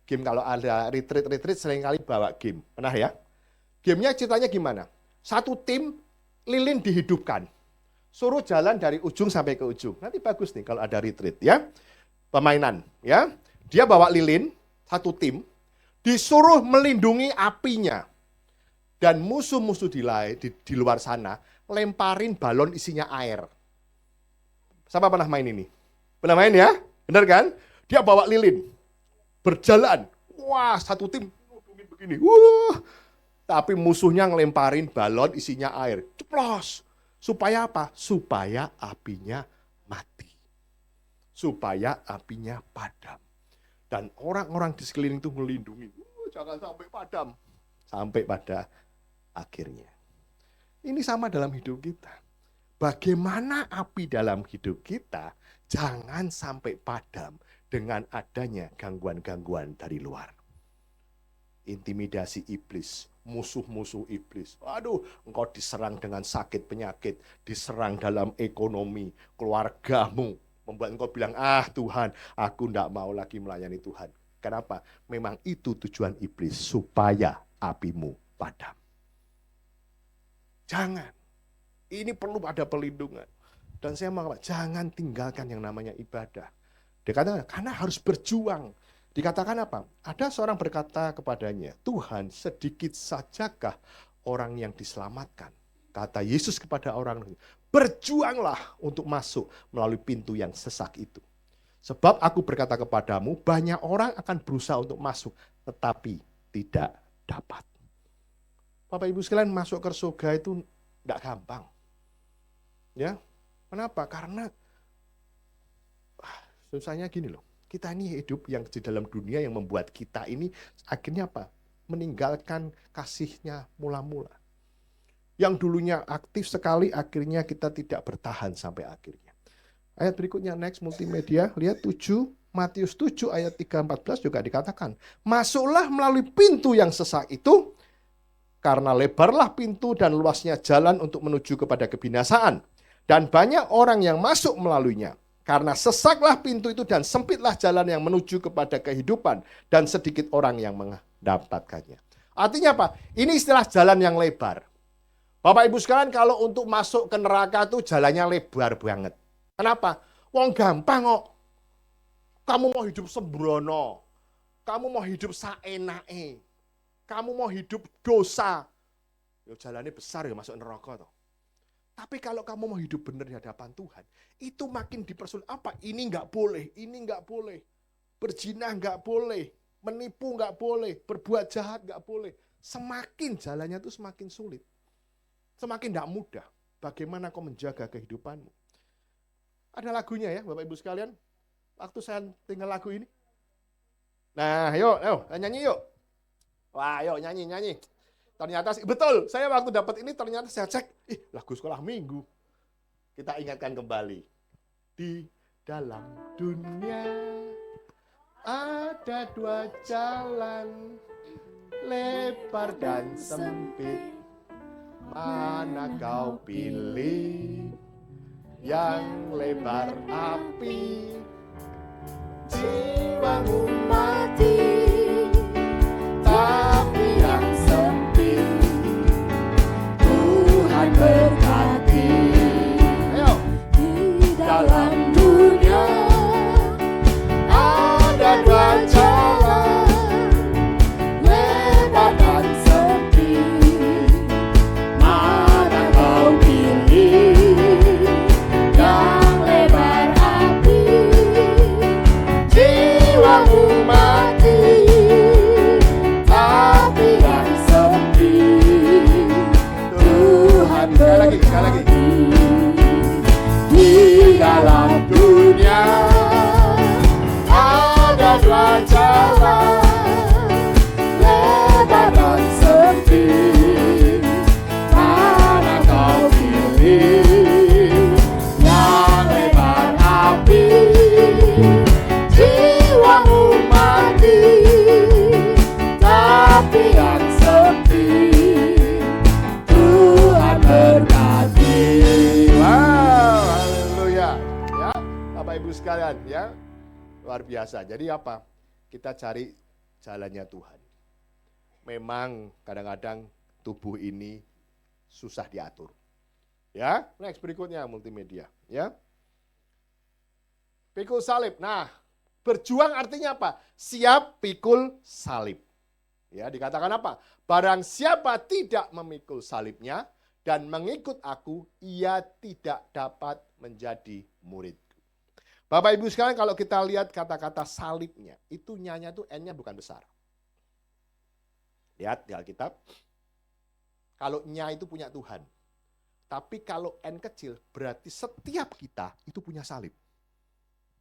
game kalau ada retreat seringkali bawa game. Pernah ya? Gamenya ceritanya gimana? Satu tim lilin dihidupkan. Suruh jalan dari ujung sampai ke ujung. Nanti bagus nih kalau ada retreat ya. Permainan ya. Dia bawa lilin, satu tim, disuruh melindungi apinya. Dan musuh-musuh di luar sana lemparin balon isinya air. Siapa pernah main ini? Pernah main ya? Benar kan? Dia bawa lilin, berjalan. Wah, satu tim begini. Tapi musuhnya ngelemparin balon isinya air. Ceplos. Supaya apa? Supaya apinya mati. Supaya apinya padam. Dan orang-orang di sekeliling itu melindungi. Jangan sampai padam. Sampai pada akhirnya. Ini sama dalam hidup kita. Bagaimana api dalam hidup kita jangan sampai padam dengan adanya gangguan-gangguan dari luar. Intimidasi iblis, musuh-musuh iblis. Aduh, engkau diserang dengan sakit penyakit, diserang dalam ekonomi, keluargamu. Membuat engkau bilang, Tuhan, aku tidak mau lagi melayani Tuhan. Kenapa? Memang itu tujuan iblis, supaya apimu padam. Jangan. Ini perlu ada perlindungan. Dan saya mau jangan tinggalkan yang namanya ibadah. Dikatakan, karena harus berjuang. Dikatakan apa? Ada seorang berkata kepadanya, Tuhan, sedikit sajakah orang yang diselamatkan? Kata Yesus kepada orang, berjuanglah untuk masuk melalui pintu yang sesak itu. Sebab aku berkata kepadamu, banyak orang akan berusaha untuk masuk, tetapi tidak dapat. Bapak Ibu sekalian, masuk ke surga itu tidak gampang. Ya, kenapa? Karena susahnya gini loh. Kita ini hidup yang di dalam dunia yang membuat kita ini akhirnya apa? Meninggalkan kasihnya mula-mula. Yang dulunya aktif sekali, akhirnya kita tidak bertahan sampai akhirnya. Ayat berikutnya, next multimedia, lihat 7, Matius 7 ayat 3-14 juga dikatakan, masuklah melalui pintu yang sesak itu, karena lebarlah pintu dan luasnya jalan untuk menuju kepada kebinasaan. Dan banyak orang yang masuk melaluinya. Karena sesaklah pintu itu dan sempitlah jalan yang menuju kepada kehidupan. Dan sedikit orang yang mendapatkannya. Artinya apa? Ini istilah jalan yang lebar. Bapak Ibu sekalian, kalau untuk masuk ke neraka itu jalannya lebar banget. Kenapa? Wong gampang kok. Kamu mau hidup sembrono. Kamu mau hidup saenake. Kamu mau hidup dosa. Ya jalannya besar ya masuk neraka toh. Tapi kalau kamu mau hidup benar di hadapan Tuhan, itu makin dipersulit. Apa? Ini nggak boleh, ini nggak boleh. Berzina nggak boleh, menipu nggak boleh, berbuat jahat nggak boleh. Semakin jalannya itu semakin sulit. Semakin tidak mudah. Bagaimana kau menjaga kehidupanmu? Ada lagunya ya Bapak Ibu sekalian. Waktu saya tinggal lagu ini. Nah yuk nyanyi yuk. Wah yuk nyanyi. Ternyata betul, saya waktu dapat ini ternyata saya cek, lagu sekolah minggu. Kita ingatkan kembali. Di dalam dunia ada dua jalan, lebar dan sempit. Mana kau pilih? Yang lebar api, jiwamu mati, tapi yang sempit Tuhan berkati. Ayo. Di dalam dunia ada dua jalan, lebar dan sempit. Mana kau pilih? Yang lebar api, jiwamu mati, tapi yang sempit Tuhan berkati. Di dalam dunia ada dua jalan, lebar dan sempit. Mana kau pilih? Yang lebar api, jiwamu mati, tapi yang sempit Tuhan berkati. Wow, haleluya. Ya, Bapak Ibu sekalian, ya. Luar biasa. Jadi apa? Kita cari jalannya Tuhan. Memang kadang-kadang tubuh ini susah diatur. Ya, next berikutnya multimedia, ya. Pikul salib. Nah, berjuang artinya apa? Siap pikul salib. Ya, dikatakan apa? Barang siapa tidak memikul salibnya dan mengikut aku, ia tidak dapat menjadi muridku. Bapak Ibu sekalian, kalau kita lihat kata-kata salibnya, itu nyanya tuh N-nya bukan besar. Lihat di Alkitab. Kalau nya itu punya Tuhan. Tapi kalau N kecil, berarti setiap kita itu punya salib.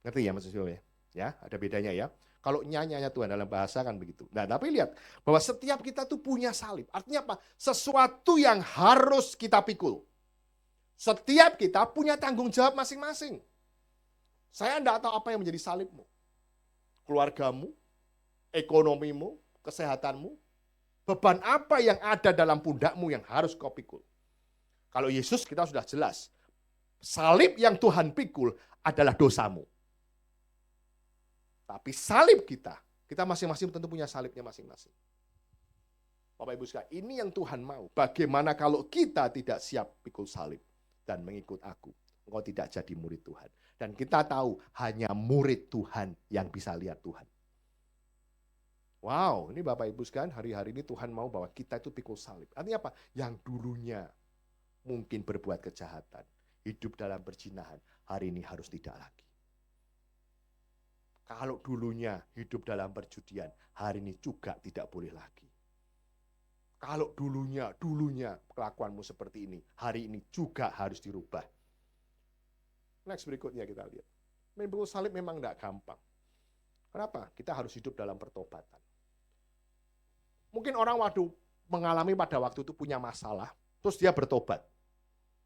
Ngerti ya Mas Yul ya? Ya, ada bedanya ya. Kalau nyanya Tuhan dalam bahasa kan begitu. Nah, tapi lihat bahwa setiap kita tuh punya salib. Artinya apa? Sesuatu yang harus kita pikul. Setiap kita punya tanggung jawab masing-masing. Saya enggak tahu apa yang menjadi salibmu. Keluargamu, ekonomimu, kesehatanmu, beban apa yang ada dalam pundakmu yang harus kau pikul. Kalau Yesus kita sudah jelas. Salib yang Tuhan pikul adalah dosamu. Tapi salib kita masing-masing tentu punya salibnya masing-masing. Bapak Ibu sekalian, ini yang Tuhan mau. Bagaimana kalau kita tidak siap pikul salib dan mengikut aku, engkau tidak jadi murid Tuhan. Dan kita tahu hanya murid Tuhan yang bisa lihat Tuhan. Wow, ini Bapak Ibu sekalian, hari-hari ini Tuhan mau bahwa kita itu pikul salib. Artinya apa? Yang dulunya mungkin berbuat kejahatan, hidup dalam perzinahan, hari ini harus tidak lagi. Kalau dulunya hidup dalam perjudian, hari ini juga tidak boleh lagi. Kalau dulunya kelakuanmu seperti ini, hari ini juga harus dirubah. Next berikutnya kita lihat. Memikul salib memang tidak gampang. Kenapa? Kita harus hidup dalam pertobatan. Mungkin orang mengalami pada waktu itu punya masalah, terus dia bertobat.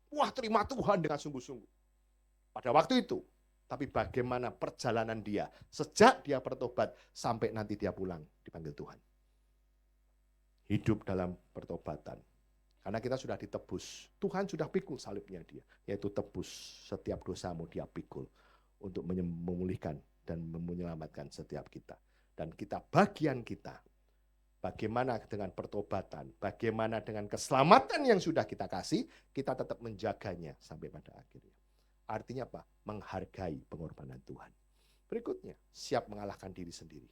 Wah, terima Tuhan dengan sungguh-sungguh. Pada waktu itu. Tapi bagaimana perjalanan dia sejak dia bertobat sampai nanti dia pulang dipanggil Tuhan. Hidup dalam pertobatan. Karena kita sudah ditebus. Tuhan sudah pikul salibnya dia. Yaitu tebus setiap dosamu dia pikul. Untuk memulihkan dan menyelamatkan setiap kita. Dan kita bagian kita. Bagaimana dengan pertobatan. Bagaimana dengan keselamatan yang sudah kita kasih. Kita tetap menjaganya sampai pada akhirnya. Artinya apa? Menghargai pengorbanan Tuhan. Berikutnya, siap mengalahkan diri sendiri.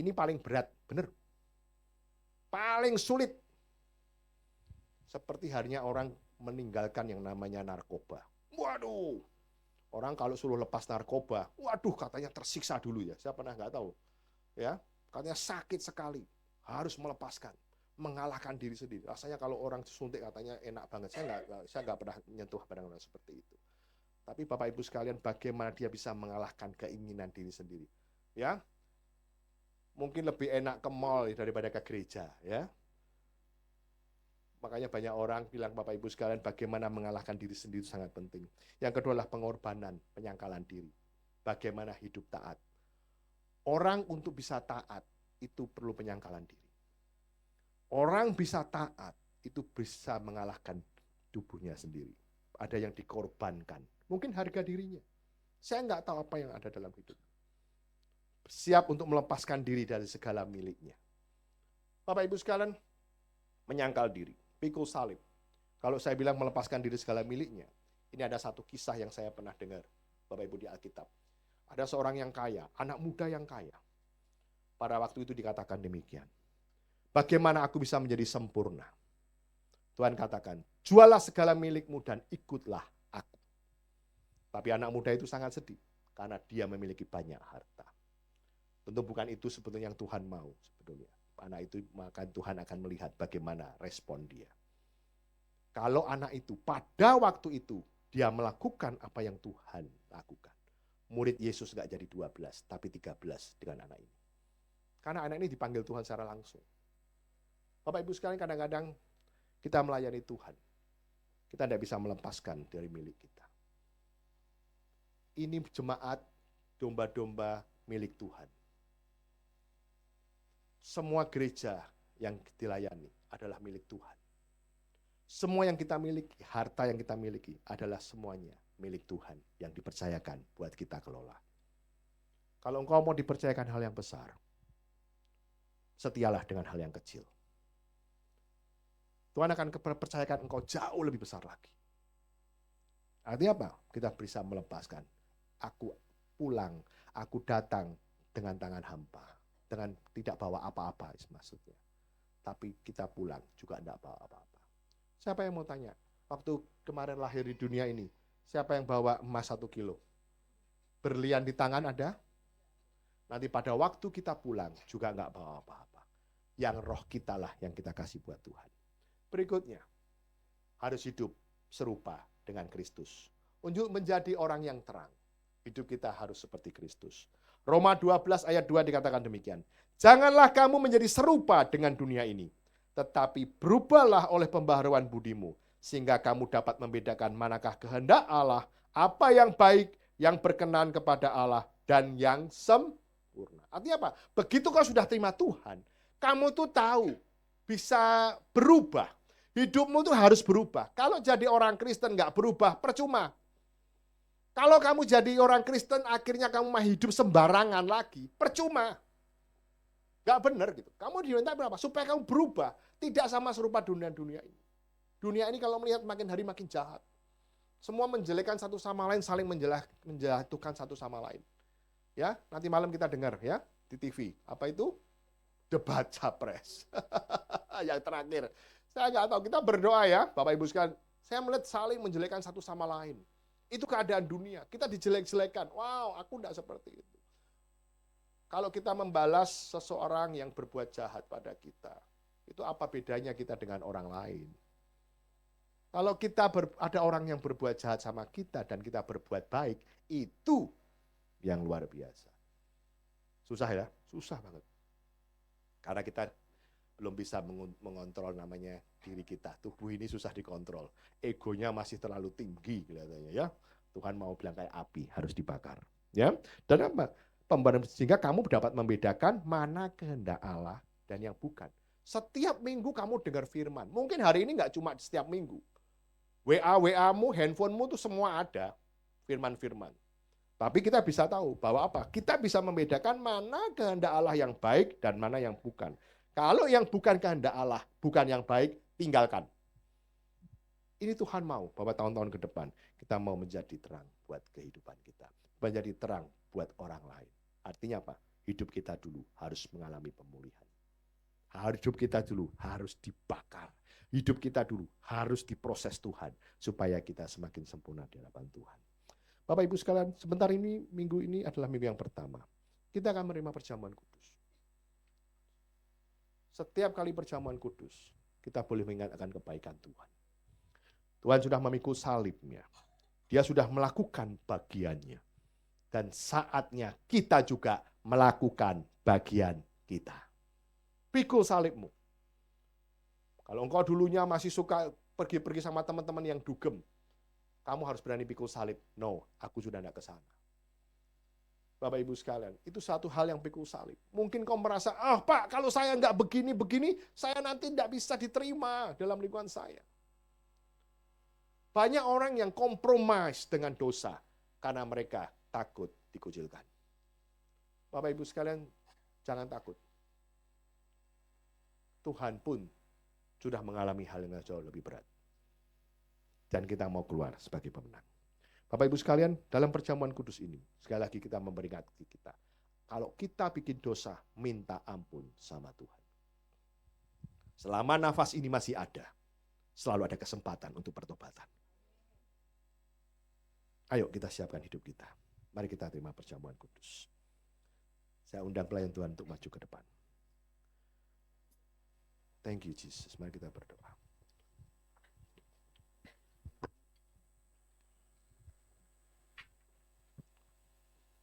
Ini paling berat, benar. Paling sulit. Seperti harinya orang meninggalkan yang namanya narkoba. Waduh, orang kalau suruh lepas narkoba, waduh katanya tersiksa dulu ya. Saya pernah nggak tahu. Ya, katanya sakit sekali. Harus melepaskan. Mengalahkan diri sendiri. Rasanya kalau orang suntik katanya enak banget. Saya nggak pernah menyentuh barang-barang seperti itu. Tapi Bapak Ibu sekalian, bagaimana dia bisa mengalahkan keinginan diri sendiri? Ya, mungkin lebih enak ke mall daripada ke gereja, ya. Makanya banyak orang bilang Bapak Ibu sekalian, bagaimana mengalahkan diri sendiri itu sangat penting. Yang kedua adalah pengorbanan, penyangkalan diri. Bagaimana hidup taat. Orang untuk bisa taat itu perlu penyangkalan diri. Orang bisa taat itu bisa mengalahkan tubuhnya sendiri. Ada yang dikorbankan. Mungkin harga dirinya. Saya nggak tahu apa yang ada dalam hidup. siap untuk melepaskan diri dari segala miliknya. Bapak Ibu sekalian, menyangkal diri, pikul salib. Kalau saya bilang melepaskan diri segala miliknya, ini ada satu kisah yang saya pernah dengar, Bapak Ibu, di Alkitab. Ada seorang yang kaya, anak muda yang kaya. Pada waktu itu dikatakan demikian. Bagaimana aku bisa menjadi sempurna? Tuhan katakan, jualah segala milikmu dan ikutlah aku. Tapi anak muda itu sangat sedih, karena dia memiliki banyak harta. Tentu bukan itu sebetulnya yang Tuhan mau sebetulnya. Anak itu, maka Tuhan akan melihat bagaimana respon dia. Kalau anak itu pada waktu itu dia melakukan apa yang Tuhan lakukan, murid Yesus gak jadi 12, tapi 13 dengan anak ini. Karena anak ini dipanggil Tuhan secara langsung. Bapak Ibu sekalian, kadang-kadang kita melayani Tuhan, kita tidak bisa melepaskan dari milik kita. Ini jemaat domba-domba milik Tuhan. Semua gereja yang dilayani adalah milik Tuhan. Semua yang kita miliki, harta yang kita miliki adalah semuanya milik Tuhan yang dipercayakan buat kita kelola. Kalau engkau mau dipercayakan hal yang besar, setialah dengan hal yang kecil. Tuhan akan percayakan engkau jauh lebih besar lagi. Artinya apa? Kita bisa melepaskan. Aku pulang, aku datang dengan tangan hampa, dengan tidak bawa apa-apa maksudnya. Tapi kita pulang juga tidak bawa apa-apa. Siapa yang mau tanya? Waktu kemarin lahir di dunia ini, siapa yang bawa emas 1 kilo? Berlian di tangan ada? Nanti pada waktu kita pulang juga nggak bawa apa-apa. Yang roh kita lah yang kita kasih buat Tuhan. Berikutnya, harus hidup serupa dengan Kristus. Untuk menjadi orang yang terang, hidup kita harus seperti Kristus. Roma 12 ayat 2 dikatakan demikian. Janganlah kamu menjadi serupa dengan dunia ini, tetapi berubahlah oleh pembaharuan budimu, sehingga kamu dapat membedakan manakah kehendak Allah, apa yang baik, yang berkenan kepada Allah, dan yang sempurna. Artinya apa? Begitu kau sudah terima Tuhan, kamu tuh tahu, bisa berubah. Hidupmu tuh harus berubah. Kalau jadi orang Kristen nggak berubah, percuma. Kalau kamu jadi orang Kristen, akhirnya kamu mah hidup sembarangan lagi, percuma. Gak benar gitu. Kamu diminta berapa? Supaya kamu berubah. Tidak sama serupa dunia ini. Dunia ini kalau melihat makin hari makin jahat. Semua menjelekkan satu sama lain, saling menjatuhkan satu sama lain. Ya, nanti malam kita dengar ya di TV. Apa itu? Debat capres. Yang terakhir. Saya nggak tahu. Kita berdoa ya, Bapak Ibu sekalian. Saya melihat saling menjelekkan satu sama lain. Itu keadaan dunia. Kita dijelek-jelekan. Wow, aku enggak seperti itu. Kalau kita membalas seseorang yang berbuat jahat pada kita, itu apa bedanya kita dengan orang lain? Kalau kita ada orang yang berbuat jahat sama kita dan kita berbuat baik, itu yang luar biasa. Susah ya? Susah banget. Karena kita belum bisa mengontrol namanya diri kita. Tubuh ini susah dikontrol. Egonya masih terlalu tinggi kelihatannya ya. Tuhan mau bilang kayak api, harus dibakar. Ya. Dan apa? Sehingga kamu dapat membedakan mana kehendak Allah dan yang bukan. Setiap minggu kamu dengar firman. Mungkin hari ini nggak cuma setiap minggu. WA-mu, handphonemu tuh semua ada firman-firman. Tapi kita bisa tahu bahwa apa? Kita bisa membedakan mana kehendak Allah yang baik dan mana yang bukan. Kalau yang bukan kehendak Allah, bukan yang baik, tinggalkan. Ini Tuhan mau bahwa tahun-tahun ke depan kita mau menjadi terang buat kehidupan kita. Menjadi terang buat orang lain. Artinya apa? Hidup kita dulu harus mengalami pemulihan. Hidup kita dulu harus dibakar. Hidup kita dulu harus diproses Tuhan. Supaya kita semakin sempurna di hadapan Tuhan. Bapak Ibu sekalian, sebentar ini, minggu ini adalah minggu yang pertama. Kita akan menerima perjamuan kudus. Setiap kali perjamuan kudus, kita boleh mengingatkan kebaikan Tuhan. Tuhan sudah memikul salibnya. Dia sudah melakukan bagiannya. Dan saatnya kita juga melakukan bagian kita. Pikul salibmu. Kalau engkau dulunya masih suka pergi-pergi sama teman-teman yang dugem, kamu harus berani pikul salib. No, aku sudah tidak ke sana. Bapak Ibu sekalian, itu satu hal yang pikul salib. Mungkin kau merasa, Pak, kalau saya nggak begini-begini, saya nanti nggak bisa diterima dalam lingkungan saya. Banyak orang yang kompromis dengan dosa karena mereka takut dikucilkan. Bapak Ibu sekalian, jangan takut. Tuhan pun sudah mengalami hal yang jauh lebih berat. Dan kita mau keluar sebagai pemenang. Bapak Ibu sekalian, dalam perjamuan kudus ini, sekali lagi kita memperingatkan kita. Kalau kita bikin dosa, minta ampun sama Tuhan. Selama nafas ini masih ada, selalu ada kesempatan untuk pertobatan. Ayo kita siapkan hidup kita. Mari kita terima perjamuan kudus. Saya undang pelayan Tuhan untuk maju ke depan. Thank you Jesus. Mari kita berdoa.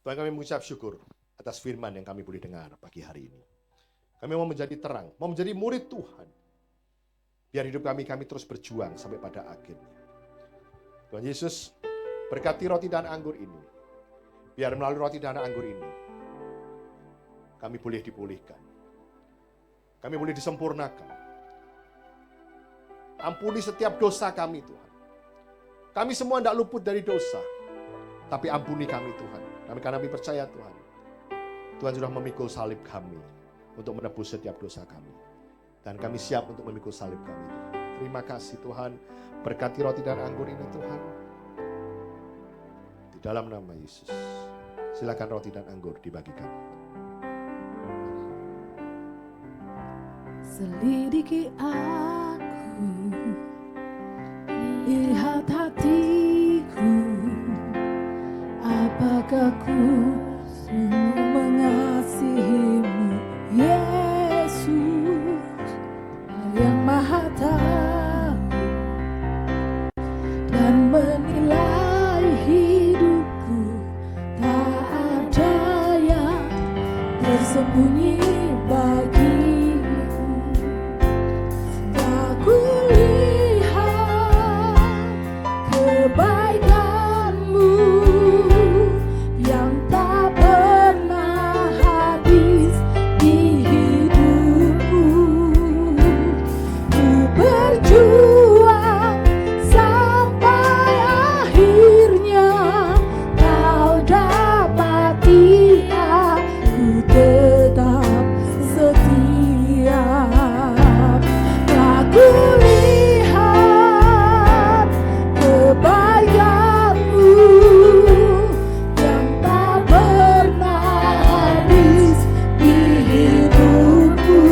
Tuhan, kami mengucap syukur atas firman yang kami boleh dengar pagi hari ini. Kami mau menjadi terang, mau menjadi murid Tuhan. Biar hidup kami terus berjuang sampai pada akhirnya. Tuhan Yesus, berkati roti dan anggur ini. Biar melalui roti dan anggur ini, kami boleh dipulihkan. Kami boleh disempurnakan. Ampuni setiap dosa kami Tuhan. Kami semua tidak luput dari dosa. Tapi ampuni kami Tuhan. Karena kami percaya Tuhan. Tuhan sudah memikul salib kami untuk menebus setiap dosa kami. Dan kami siap untuk memikul salib kami. Terima kasih Tuhan. Berkati roti dan anggur ini Tuhan. Di dalam nama Yesus. Silakan roti dan anggur dibagikan. Selidiki aku, lihat hatiku, apakah ku sungguh mengasihimu, Yesus, yang Maha Tahu dan menilai hidupku, tak ada yang tersembunyi bagimu. Kebaikanmu yang tak pernah habis di hidupku. Ku berjuang sampai akhirnya kau dapati aku tetap setia. Aku lihat kebaikanmu yang tak pernah habis di hidupku.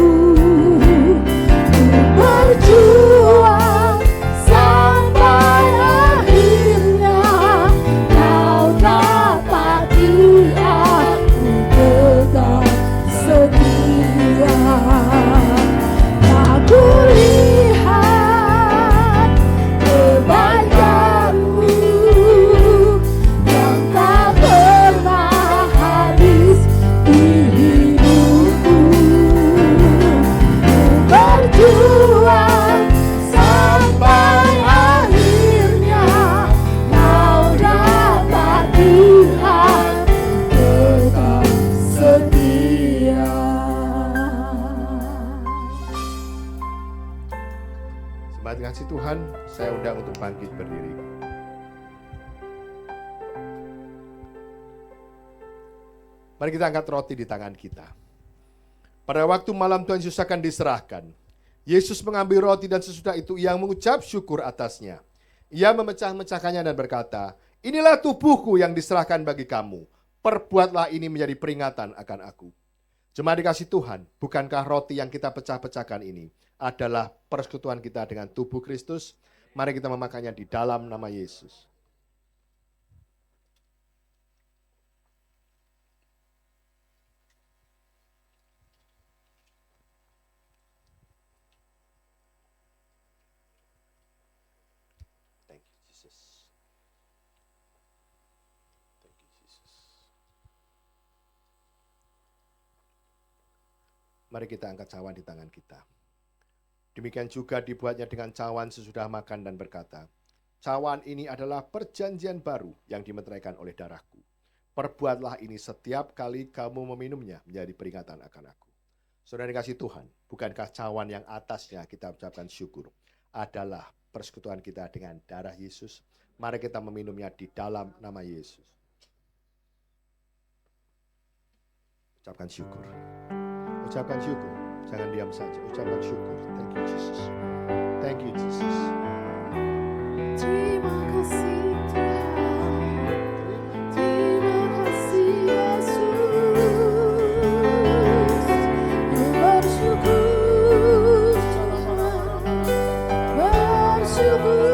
Ku berjuang sampai akhirnya kau dapati aku tetap setia. Aku lihat kebaikanmu yang tak pernah habis di hidupku. Ku berjuang sampai akhirnya kau dapati aku tetap setia. Sembah kasih Tuhan, saya undang untuk bangkit berdiri. Mari kita angkat roti di tangan kita. Pada waktu malam Tuhan Yesus akan diserahkan, Yesus mengambil roti dan sesudah itu ia mengucap syukur atasnya. Ia memecah-mecahkannya dan berkata, inilah tubuhku yang diserahkan bagi kamu. Perbuatlah ini menjadi peringatan akan aku. Jemaat dikasih Tuhan, bukankah roti yang kita pecah-pecahkan ini adalah persekutuan kita dengan tubuh Kristus? Mari kita memakannya di dalam nama Yesus. Thank you Jesus. Thank you Jesus. Mari kita angkat cawan di tangan kita. Demikian juga dibuatnya dengan cawan sesudah makan dan berkata, cawan ini adalah perjanjian baru yang dimeteraikan oleh darahku. Perbuatlah ini setiap kali kamu meminumnya menjadi peringatan akan aku. Saudara dikasih Tuhan, bukankah cawan yang atasnya kita ucapkan syukur adalah persekutuan kita dengan darah Yesus? Mari kita meminumnya di dalam nama Yesus. Ucapkan syukur. Ucapkan syukur. Jangan diam saja. Ucapkan syukur. Thank you Jesus. Thank you Jesus. Terima kasih Tuhan. Terima kasih Yesus. Ku bersyukur Tuhan. Bersyukur.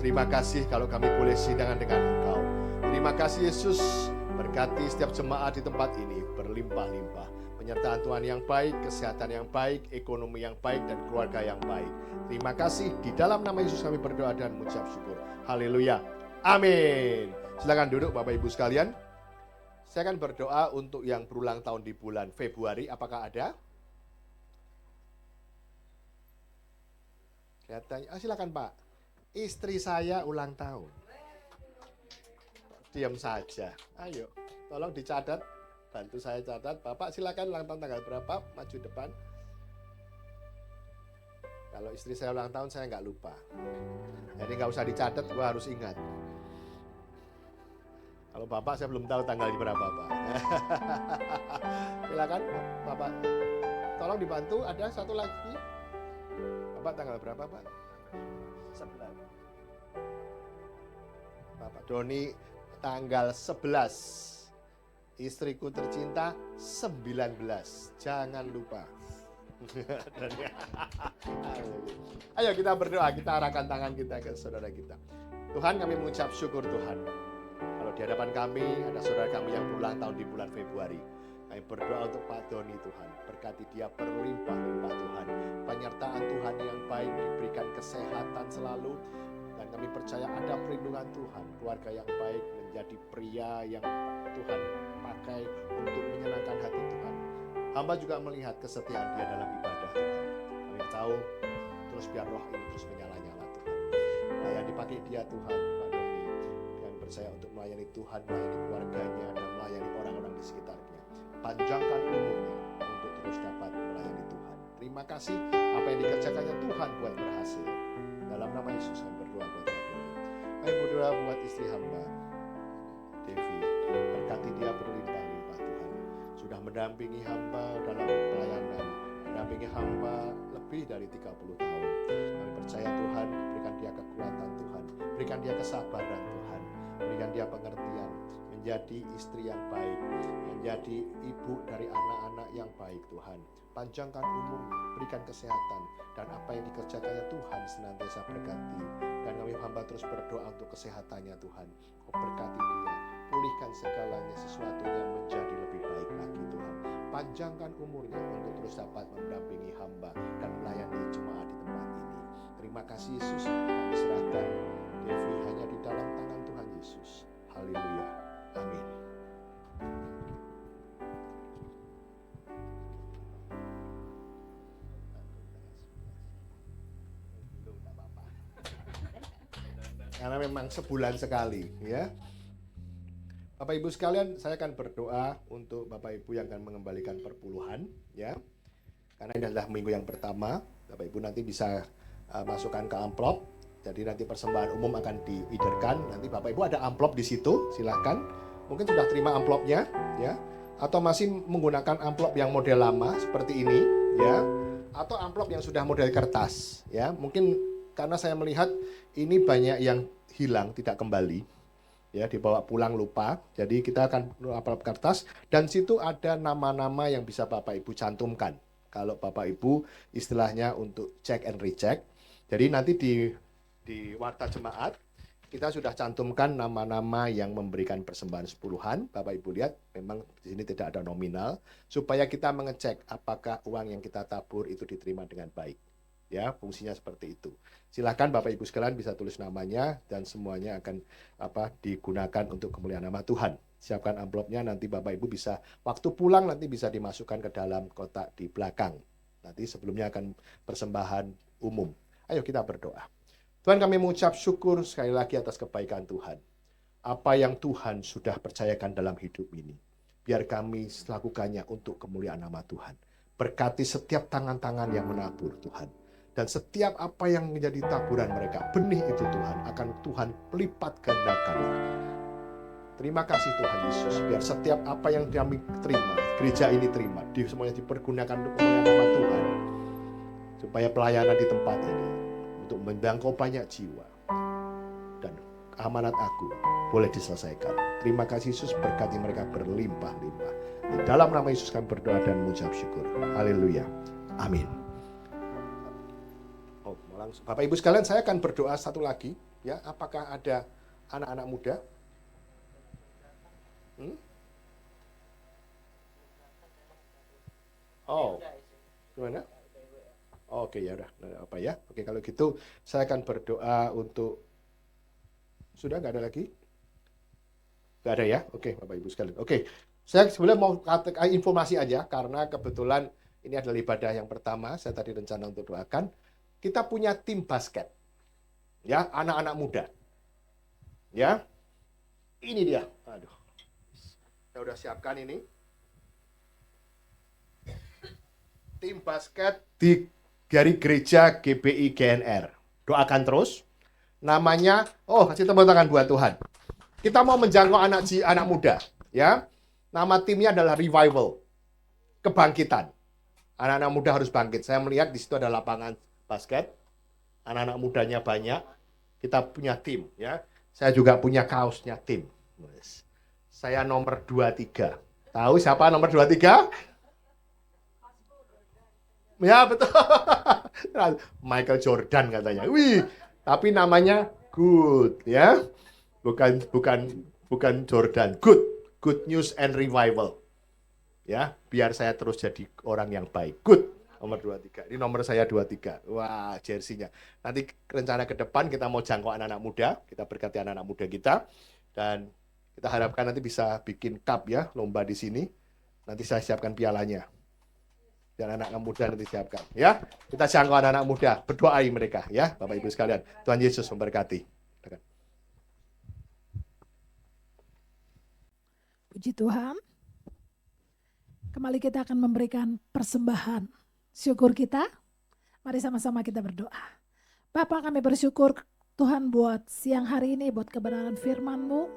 Terima kasih kalau kami boleh sidangan dengan Engkau. Terima kasih Yesus, berkati setiap jemaat di tempat ini berlimpah-limpah. Penyertaan Tuhan yang baik, kesehatan yang baik, ekonomi yang baik, dan keluarga yang baik. Terima kasih, di dalam nama Yesus kami berdoa dan mengucap syukur. Haleluya. Amin. Silakan duduk Bapak Ibu sekalian. Saya akan berdoa untuk yang berulang tahun di bulan Februari. Apakah ada? Kelihatannya, silakan Pak. Istri saya ulang tahun. Diam saja. Ayo, tolong dicatat. Bantu saya catat. Bapak silakan ulang tahun tanggal berapa? Maju depan. Kalau istri saya ulang tahun, saya nggak lupa. Jadi nggak usah dicatat, gua harus ingat. Kalau Bapak saya belum tahu tanggal berapa, Pak. Silakan, Bapak. Tolong dibantu. Ada satu lagi. Bapak tanggal berapa, Pak? 11. Bapak Doni tanggal 11. Istriku tercinta 19. Jangan lupa. Ayo kita berdoa, kita arahkan tangan kita ke saudara kita. Tuhan, kami mengucap syukur Tuhan. Kalau di hadapan kami ada saudara kami yang berulang tahun di bulan Februari. Kami berdoa untuk Pak Doni Tuhan. Berkati dia berlimpah-limpah Tuhan. Penyertaan Tuhan yang baik, diberikan kesehatan selalu. Dan kami percaya ada perlindungan Tuhan. Keluarga yang baik, menjadi pria yang Tuhan pakai untuk menyenangkan hati Tuhan. Hamba juga melihat kesetiaan dia dalam ibadah Tuhan. Kami tahu terus biar roh ini terus menyala-nyala Tuhan. Yang dipakai dia Tuhan, Pak Doni. Kami percaya untuk melayani Tuhan, melayani keluarganya, dan melayani orang-orang di sekitarnya. Panjangkan umurnya untuk terus dapat melayani Tuhan. Terima kasih apa yang dikerjakannya Tuhan buat berhasil. Dalam nama Yesus kami berdoa buat Pak Doni. Kami berdoa buat istri hamba Devi. Berkati dia berlimpah-limpah Tuhan. Sudah mendampingi hamba dalam pelayanan. Mendampingi hamba lebih dari 30 tahun. Kami percaya Tuhan, berikan dia kekuatan Tuhan. Berikan dia kesabaran Tuhan. Berikan dia pengertian. Menjadi istri yang baik, menjadi ibu dari anak-anak yang baik Tuhan. Panjangkan umurnya, berikan kesehatan, dan apa yang dikerjakannya Tuhan senantiasa berkati. Dan kami hamba terus berdoa untuk kesehatannya Tuhan. Kau berkati dia, pulihkan segalanya, sesuatunya menjadi lebih baik lagi Tuhan. Panjangkan umurnya untuk terus dapat mendampingi hamba dan melayani jemaat di tempat ini. Terima kasih Yesus, kami serahkan Devi hanya di dalam tangan Tuhan Yesus. Haleluya. Amin. Karena memang sebulan sekali, ya. Bapak Ibu sekalian, saya akan berdoa untuk Bapak Ibu yang akan mengembalikan perpuluhan, ya. Karena ini adalah minggu yang pertama, Bapak Ibu nanti bisa masukkan ke amplop. Jadi nanti persembahan umum akan diiderkan. Nanti Bapak Ibu ada amplop di situ, silahkan. Mungkin sudah terima amplopnya, ya. Atau masih menggunakan amplop yang model lama seperti ini, ya. Atau amplop yang sudah model kertas, ya. Mungkin karena saya melihat ini banyak yang hilang, tidak kembali, ya, dibawa pulang lupa. Jadi kita akan amplop kertas dan situ ada nama-nama yang bisa Bapak Ibu cantumkan. Kalau Bapak Ibu istilahnya untuk check and recheck. Jadi nanti di warta jemaat kita sudah cantumkan nama-nama yang memberikan persembahan sepuluhan. Bapak Ibu lihat memang di sini tidak ada nominal supaya kita mengecek apakah uang yang kita tabur itu diterima dengan baik. Ya, fungsinya seperti itu. Silakan Bapak Ibu sekalian bisa tulis namanya dan semuanya akan digunakan untuk kemuliaan nama Tuhan. Siapkan amplopnya, nanti Bapak Ibu bisa waktu pulang nanti bisa dimasukkan ke dalam kotak di belakang. Nanti sebelumnya akan persembahan umum. Ayo kita berdoa. Tuhan, kami mengucap syukur sekali lagi atas kebaikan Tuhan. Apa yang Tuhan sudah percayakan dalam hidup ini, biar kami lakukannya untuk kemuliaan nama Tuhan. Berkati setiap tangan-tangan yang menabur Tuhan. Dan setiap apa yang menjadi taburan mereka, benih itu Tuhan, akan Tuhan lipat gandakan. Terima kasih Tuhan Yesus, biar setiap apa yang kami terima, gereja ini terima, semuanya dipergunakan untuk kemuliaan nama Tuhan. Supaya pelayanan di tempat ini, untuk menjangkau banyak jiwa. Dan amanat aku boleh diselesaikan. Terima kasih Yesus, berkati mereka berlimpah-limpah. Di dalam nama Yesus kami berdoa dan mengucap syukur. Haleluya. Amin. Bapak Ibu sekalian, saya akan berdoa satu lagi, ya. Apakah ada anak-anak muda? Oh, gimana? Oke, ya udah, apa ya? Oke, kalau gitu saya akan berdoa untuk. Sudah nggak ada lagi? Nggak ada ya? Oke, Bapak Ibu sekalian. Oke, saya sebenarnya mau informasi aja karena kebetulan ini adalah ibadah yang pertama. Saya tadi rencana untuk doakan. Kita punya tim basket, ya, anak-anak muda, ya. Ini dia, aduh, saya udah siapkan ini. Tim basket dari gereja GBI GNR. Doakan terus. Namanya, kasih tepuk tangan buat Tuhan. Kita mau menjangkau anak muda, ya. Nama timnya adalah Revival, kebangkitan. Anak-anak muda harus bangkit. Saya melihat di situ ada lapangan basket, anak-anak mudanya banyak, kita punya tim, ya. Saya juga punya kaosnya tim. Saya nomor 23. Tahu siapa nomor 23? Ya, betul. Michael Jordan katanya. Wih, tapi namanya Good, ya. Bukan Jordan, Good News and Revival. Ya, biar saya terus jadi orang yang baik. Good. Nomor 23. Ini nomor saya 23. Wah, jersinya. Nanti rencana ke depan kita mau jangkau anak-anak muda. Kita berkati anak-anak muda kita. Dan kita harapkan nanti bisa bikin cup, ya, lomba di sini. Nanti saya siapkan pialanya. Dan anak-anak muda nanti siapkan, ya. Kita jangkau anak-anak muda. Berdoai mereka, ya, Bapak Ibu sekalian. Tuhan Yesus memberkati. Puji Tuhan. Kembali kita akan memberikan persembahan syukur kita. Mari sama-sama kita berdoa. Bapa, kami bersyukur Tuhan buat siang hari ini, buat kebenaran firman-Mu.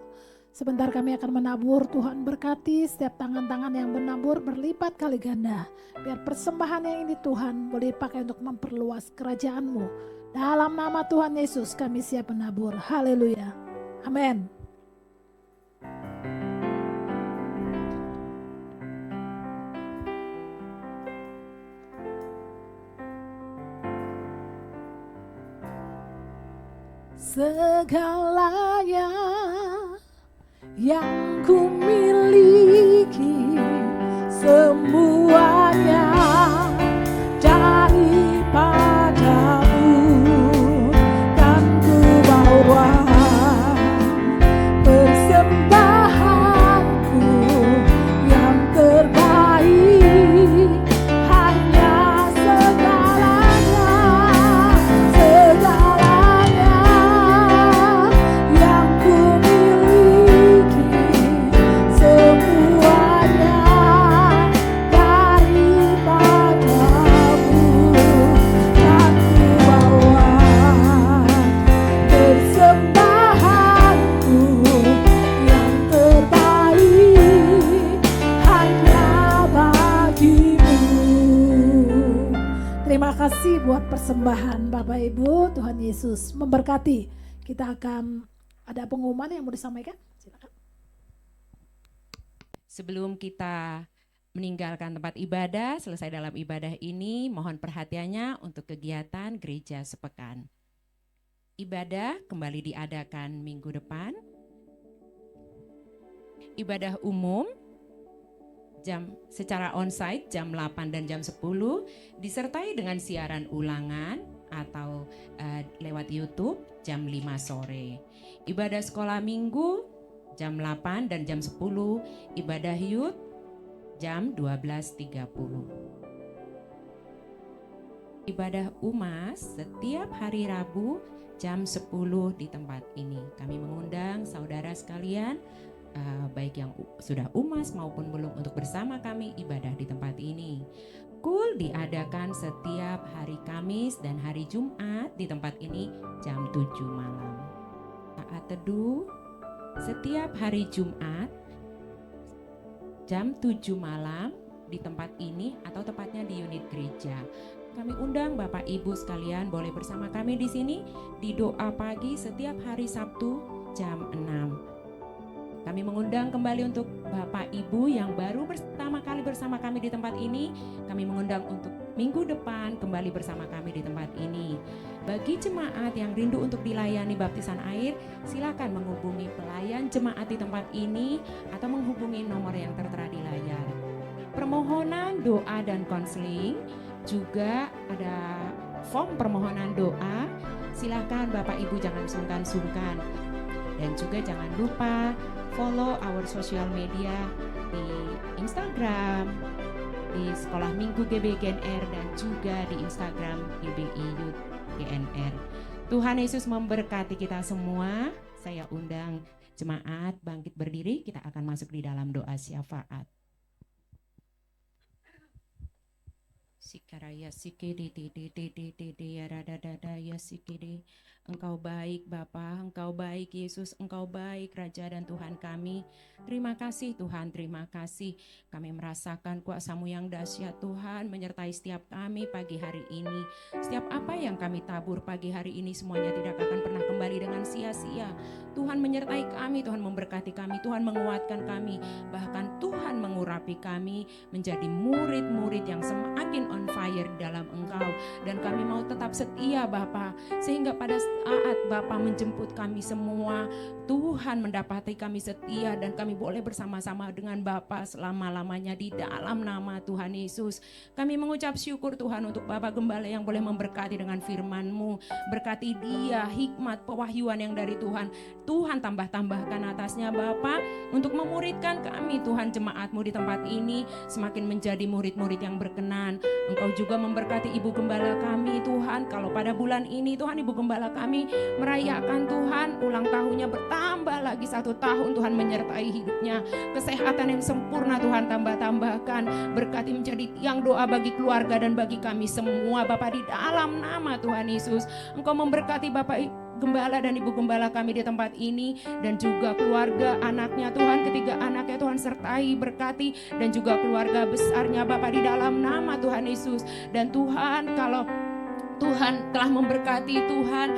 Sebentar kami akan menabur. Tuhan berkati setiap tangan-tangan yang menabur berlipat kali ganda. Biar persembahan yang ini Tuhan boleh dipakai untuk memperluas kerajaan-Mu. Dalam nama Tuhan Yesus kami siap menabur. Haleluya. Amin. Segalanya yang ku miliki, semuanya daripadamu, kan ku bawa persembahanku yang terbaik. Hanya segalanya yang ku miliki, Terima kasih buat persembahan Bapak Ibu. Tuhan Yesus memberkati. Kita akan ada pengumuman yang mau disampaikan. Silakan. Sebelum kita meninggalkan tempat ibadah, selesai dalam ibadah ini, mohon perhatiannya untuk kegiatan gereja sepekan. Ibadah kembali diadakan minggu depan. Ibadah umum secara onsite jam 8 dan jam 10, disertai dengan siaran ulangan atau lewat YouTube jam 5 sore. Ibadah sekolah minggu jam 8 dan jam 10, ibadah youth jam 12.30. Ibadah UMAS setiap hari Rabu jam 10 di tempat ini. Kami mengundang saudara sekalian, baik yang sudah UMAS maupun belum, untuk bersama kami ibadah di tempat ini. Kul diadakan setiap hari Kamis dan hari Jumat di tempat ini jam 7 malam. Saat teduh setiap hari Jumat jam 7 malam di tempat ini, atau tepatnya di unit gereja. Kami undang Bapak Ibu sekalian boleh bersama kami di sini di doa pagi setiap hari Sabtu jam 6. Kami mengundang kembali untuk Bapak Ibu yang baru pertama kali bersama kami di tempat ini, kami mengundang untuk minggu depan kembali bersama kami di tempat ini. Bagi jemaat yang rindu untuk dilayani baptisan air, silakan menghubungi pelayan jemaat di tempat ini atau menghubungi nomor yang tertera di layar. Permohonan doa dan konseling, juga ada form permohonan doa. Silakan Bapak Ibu jangan sungkan-sungkan. Dan juga jangan lupa follow our social media di Instagram, di Sekolah Minggu GB GNR, dan juga di Instagram GBI Youth GNR. Tuhan Yesus memberkati kita semua. Saya undang jemaat bangkit berdiri, kita akan masuk di dalam doa syafaat. Sikaraya sikidi ya radadada ya sikidi. Engkau baik Bapa, Engkau baik Yesus, Engkau baik Raja dan Tuhan kami. Terima kasih Tuhan, terima kasih. Kami merasakan kuasa-Mu yang dahsyat Tuhan menyertai setiap kami pagi hari ini. Setiap apa yang kami tabur pagi hari ini semuanya tidak akan pernah kembali dengan sia-sia. Tuhan menyertai kami, Tuhan memberkati kami, Tuhan menguatkan kami. Bahkan Tuhan mengurapi kami menjadi murid-murid yang semakin on fire dalam Engkau. Dan kami mau tetap setia Bapa, sehingga pada saat Bapa menjemput kami semua, Tuhan mendapati kami setia dan kami boleh bersama-sama dengan Bapa selama-lamanya di dalam nama Tuhan Yesus. Kami mengucap syukur Tuhan untuk Bapak Gembala yang boleh memberkati dengan firman-Mu. Berkati dia hikmat pewahyuan yang dari Tuhan. Tuhan tambah-tambahkan atasnya Bapa untuk memuridkan kami Tuhan jemaat-Mu di tempat ini semakin menjadi murid-murid yang berkenan. Engkau juga memberkati Ibu Gembala kami Tuhan. Kalau pada bulan ini Tuhan Ibu Gembala kami merayakan Tuhan ulang tahunnya bertambah lagi 1 tahun, Tuhan menyertai hidupnya. Kesehatan yang sempurna Tuhan tambah-tambahkan. Berkati menjadi tiang doa bagi keluarga dan bagi kami semua Bapak di dalam nama Tuhan Yesus. Engkau memberkati Bapak Gembala dan Ibu Gembala kami di tempat ini dan juga keluarga anaknya Tuhan, ketiga anaknya Tuhan sertai berkati, dan juga keluarga besarnya Bapak di dalam nama Tuhan Yesus. Dan Tuhan, kalau Tuhan telah memberkati Tuhan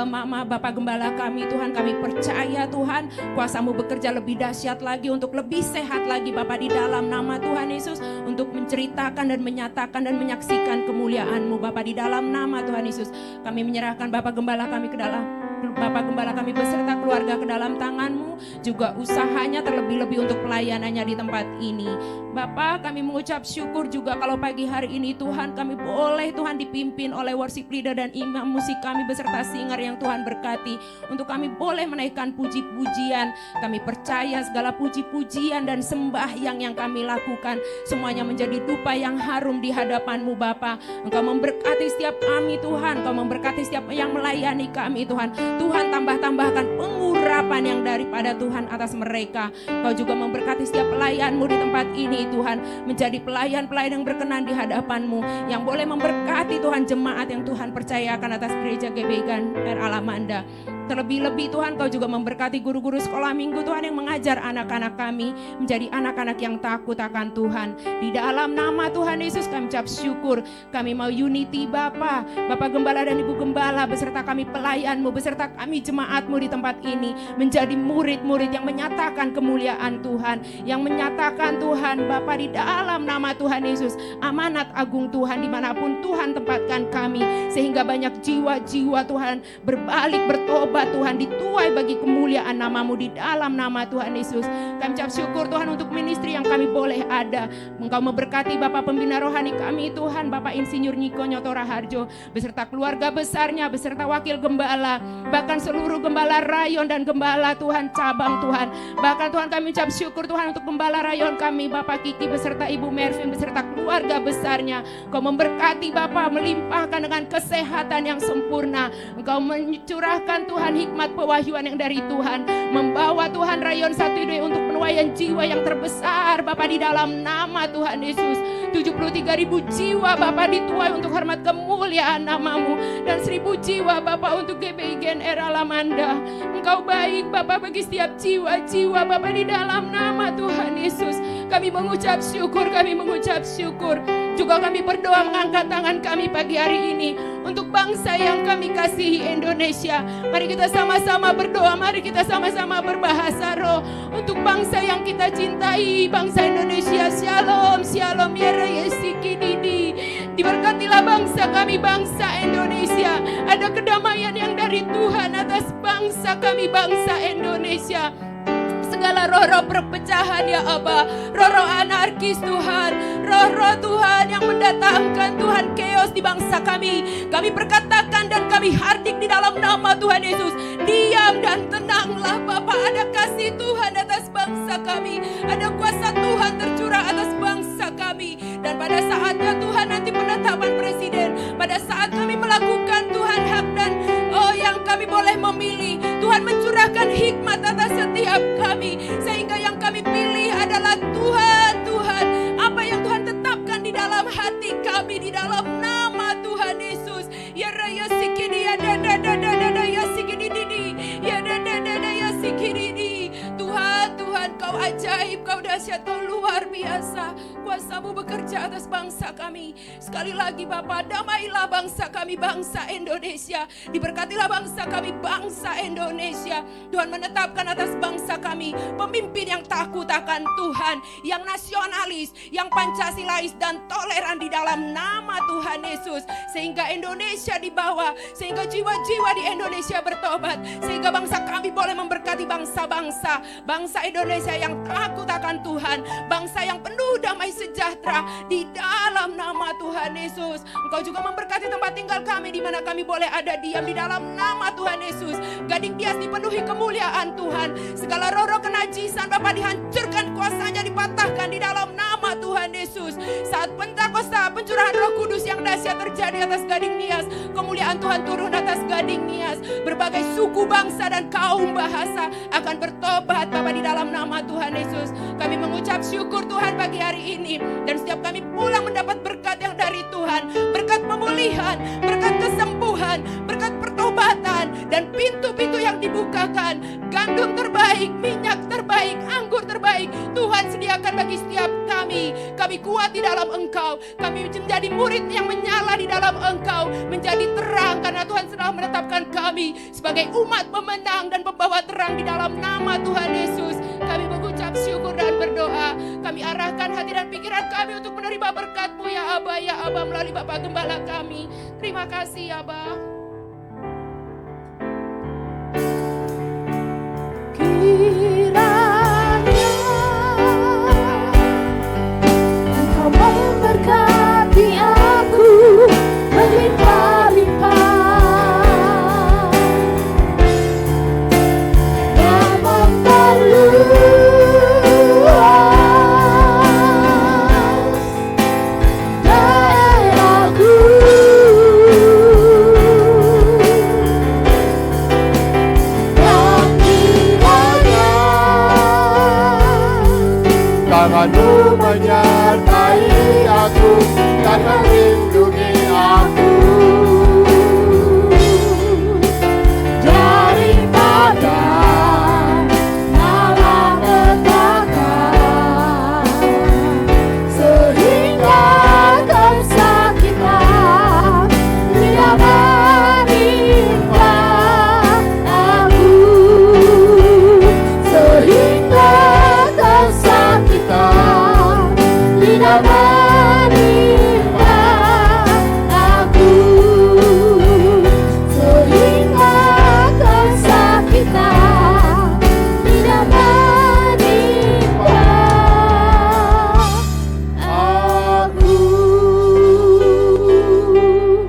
Mama Bapak Gembala kami Tuhan, kami percaya Tuhan kuasa-Mu bekerja lebih dahsyat lagi untuk lebih sehat lagi Bapak di dalam nama Tuhan Yesus, untuk menceritakan dan menyatakan dan menyaksikan kemuliaan-Mu Bapak di dalam nama Tuhan Yesus. Kami menyerahkan Bapak Gembala kami ke dalam Bapak Gembala kami beserta keluarga ke dalam tangan-Mu, juga usahanya terlebih-lebih untuk pelayanannya di tempat ini. Bapak, kami mengucap syukur juga kalau pagi hari ini Tuhan kami boleh Tuhan dipimpin oleh worship leader dan imam musik kami beserta singer yang Tuhan berkati, untuk kami boleh menaikkan puji-pujian. Kami percaya segala puji-pujian dan sembahyang yang kami lakukan semuanya menjadi dupa yang harum di hadapan-Mu Bapa. Engkau memberkati setiap kami Tuhan, Engkau memberkati setiap yang melayani kami Tuhan. Tuhan tambah-tambahkan pengurapan yang daripada Tuhan atas mereka. Kau juga memberkati setiap pelayan-Mu di tempat ini Tuhan, menjadi pelayan-pelayan yang berkenan di hadapan-Mu, yang boleh memberkati Tuhan jemaat yang Tuhan percayakan atas gereja GBI GNR Alamanda. Terlebih-lebih Tuhan, Kau juga memberkati guru-guru sekolah minggu Tuhan yang mengajar anak-anak kami menjadi anak-anak yang takut akan Tuhan. Di dalam nama Tuhan Yesus kami ucap syukur. Kami mau unity Bapa Gembala dan Ibu Gembala beserta kami pelayan-Mu, beserta kami jemaat-Mu di tempat ini menjadi murid-murid yang menyatakan kemuliaan Tuhan, yang menyatakan Tuhan Bapa di dalam nama Tuhan Yesus amanat agung Tuhan dimanapun Tuhan tempatkan kami, sehingga banyak jiwa-jiwa Tuhan berbalik bertobat Tuhan, dituai bagi kemuliaan nama-Mu di dalam nama Tuhan Yesus. Kami ucap syukur Tuhan untuk ministry yang kami boleh ada. Engkau memberkati Bapak Pembina Rohani kami Tuhan, Bapak Insinyur Niko Nyoto Raharjo beserta keluarga besarnya, beserta wakil gembala, bahkan seluruh gembala rayon dan gembala Tuhan cabang Tuhan. Bahkan Tuhan kami ucap syukur Tuhan untuk gembala rayon kami Bapak Kiki beserta Ibu Mervin beserta keluarga besarnya. Engkau memberkati Bapak, melimpahkan dengan kesehatan yang sempurna. Engkau mencurahkan Tuhan hikmat pewahyuan yang dari Tuhan, membawa Tuhan rayon 1 untuk penuaian jiwa yang terbesar Bapak di dalam nama Tuhan Yesus. 73.000 jiwa Bapak dituai untuk hormat kemuliaan nama-Mu, dan 1.000 jiwa Bapak untuk GBI Gen Era Lamanda. Engkau baik Bapak bagi setiap jiwa-jiwa Bapak di dalam nama Tuhan Yesus. Kami mengucap syukur, kami mengucap syukur. Juga kami berdoa mengangkat tangan kami pagi hari ini untuk bangsa yang kami kasihi, Indonesia. Mari kita sama-sama berdoa, mari kita sama-sama berbahasa roh untuk bangsa yang kita cintai, bangsa Indonesia. Shalom, shalom ya Yesikididi. Diberkatilah bangsa kami, bangsa Indonesia. Ada kedamaian yang dari Tuhan atas bangsa kami, bangsa Indonesia. Segala roh-roh perpecahan ya Aba, roh-roh anarkis Tuhan, roh-roh Tuhan yang mendatangkan Tuhan chaos di bangsa kami perkatakan dan kami hardik di dalam nama Tuhan Yesus. Diam dan tenanglah Bapa, ada kasih Tuhan atas bangsa kami, ada kuasa Tuhan tercurah atas bangsa kami. Dan pada saatnya Tuhan nanti penetapan presiden, pada saat kami melakukan Tuhan hak dan yang kami boleh memilih, Tuhan mencurahkan hikmat atas setiap kami, sehingga yang kami pilih adalah Tuhan, apa yang Tuhan tetapkan di dalam hati kami, di dalam nama Tuhan Yesus. Ya raya sikidi ya dada ya sikidi ya dada ya sikidi. Tuhan Kau ajaib, Kau dahsyat, Kau luar biasa. Kuasa-Mu bekerja atas bangsa kami. Sekali lagi Bapa, damailah bangsa kami, bangsa Indonesia. Diberkatilah bangsa kami, bangsa Indonesia. Tuhan menetapkan atas bangsa kami pemimpin yang takut akan Tuhan, yang nasionalis, yang Pancasilais dan toleran di dalam nama Tuhan Yesus. Sehingga Indonesia dibawa, sehingga jiwa-jiwa di Indonesia bertobat, sehingga bangsa kami boleh memberkati bangsa-bangsa, bangsa Indonesia yang takut akan Tuhan, bangsa yang penuh damai sejahtera di dalam nama Tuhan Yesus. Engkau juga memberkati tempat tinggal kami di mana kami boleh ada diam di dalam nama Tuhan Yesus. Gading Tias dipenuhi kemuliaan Tuhan. Segala roh-roh kenajisan Bapa dihancurkan, kuasanya dipatahkan di dalam nama Tuhan Yesus. Saat Pentakosta, pencurahan Roh Kudus yang dahsyat terjadi atas Gading Nias, kemuliaan Tuhan turun atas Gading Nias. Berbagai suku, bangsa dan kaum bahasa akan bertobat Bapa di dalam nama Tuhan Yesus. Kami mengucap syukur Tuhan pagi hari ini, dan setiap kami pulang mendapat berkat yang dari Tuhan, berkat pemulihan, berkat kesembuhan, berkat pertobatan, dan pintu-pintu yang dibukakan. Gandum terbaik, minyak terbaik, anggur terbaik Tuhan sediakan bagi setiap kami. Kami kuat di dalam Engkau, kami menjadi murid yang menyala di dalam Engkau, menjadi terang karena Tuhan telah menetapkan kami sebagai umat pemenang dan pembawa terang di dalam nama Tuhan Yesus. Kami mengucap syukur dan berdoa. Kami arahkan hati dan pikiran kami untuk menerima berkat-Mu ya Aba melalui Bapak Gembala kami. Terima kasih ya Aba. Kiranya Engkau memberkati aku berlimpah-limpah dan memperluas daerahku. Tangan-Mu menyertai aku dan melindungi aku dari menimpa aku, sehingga kesakitan tidak menimpa aku.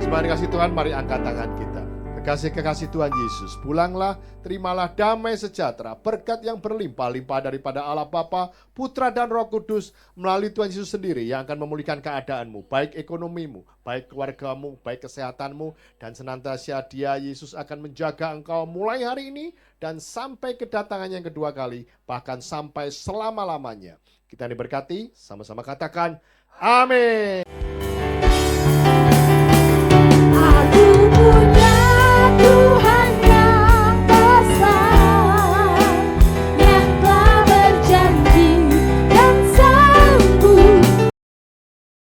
Sembah kasih Tuhan, mari angkat tangan kita. Kekasih-kekasih Tuhan Yesus, pulanglah, terimalah damai sejahtera, berkat yang berlimpah-limpah daripada Allah Bapa, Putra dan Roh Kudus melalui Tuhan Yesus sendiri yang akan memulihkan keadaanmu, baik ekonomimu, baik keluargamu, baik kesehatanmu, dan senantiasa Dia Yesus akan menjaga engkau mulai hari ini dan sampai kedatangan yang kedua kali, bahkan sampai selama-lamanya. Kita diberkati, sama-sama katakan amin.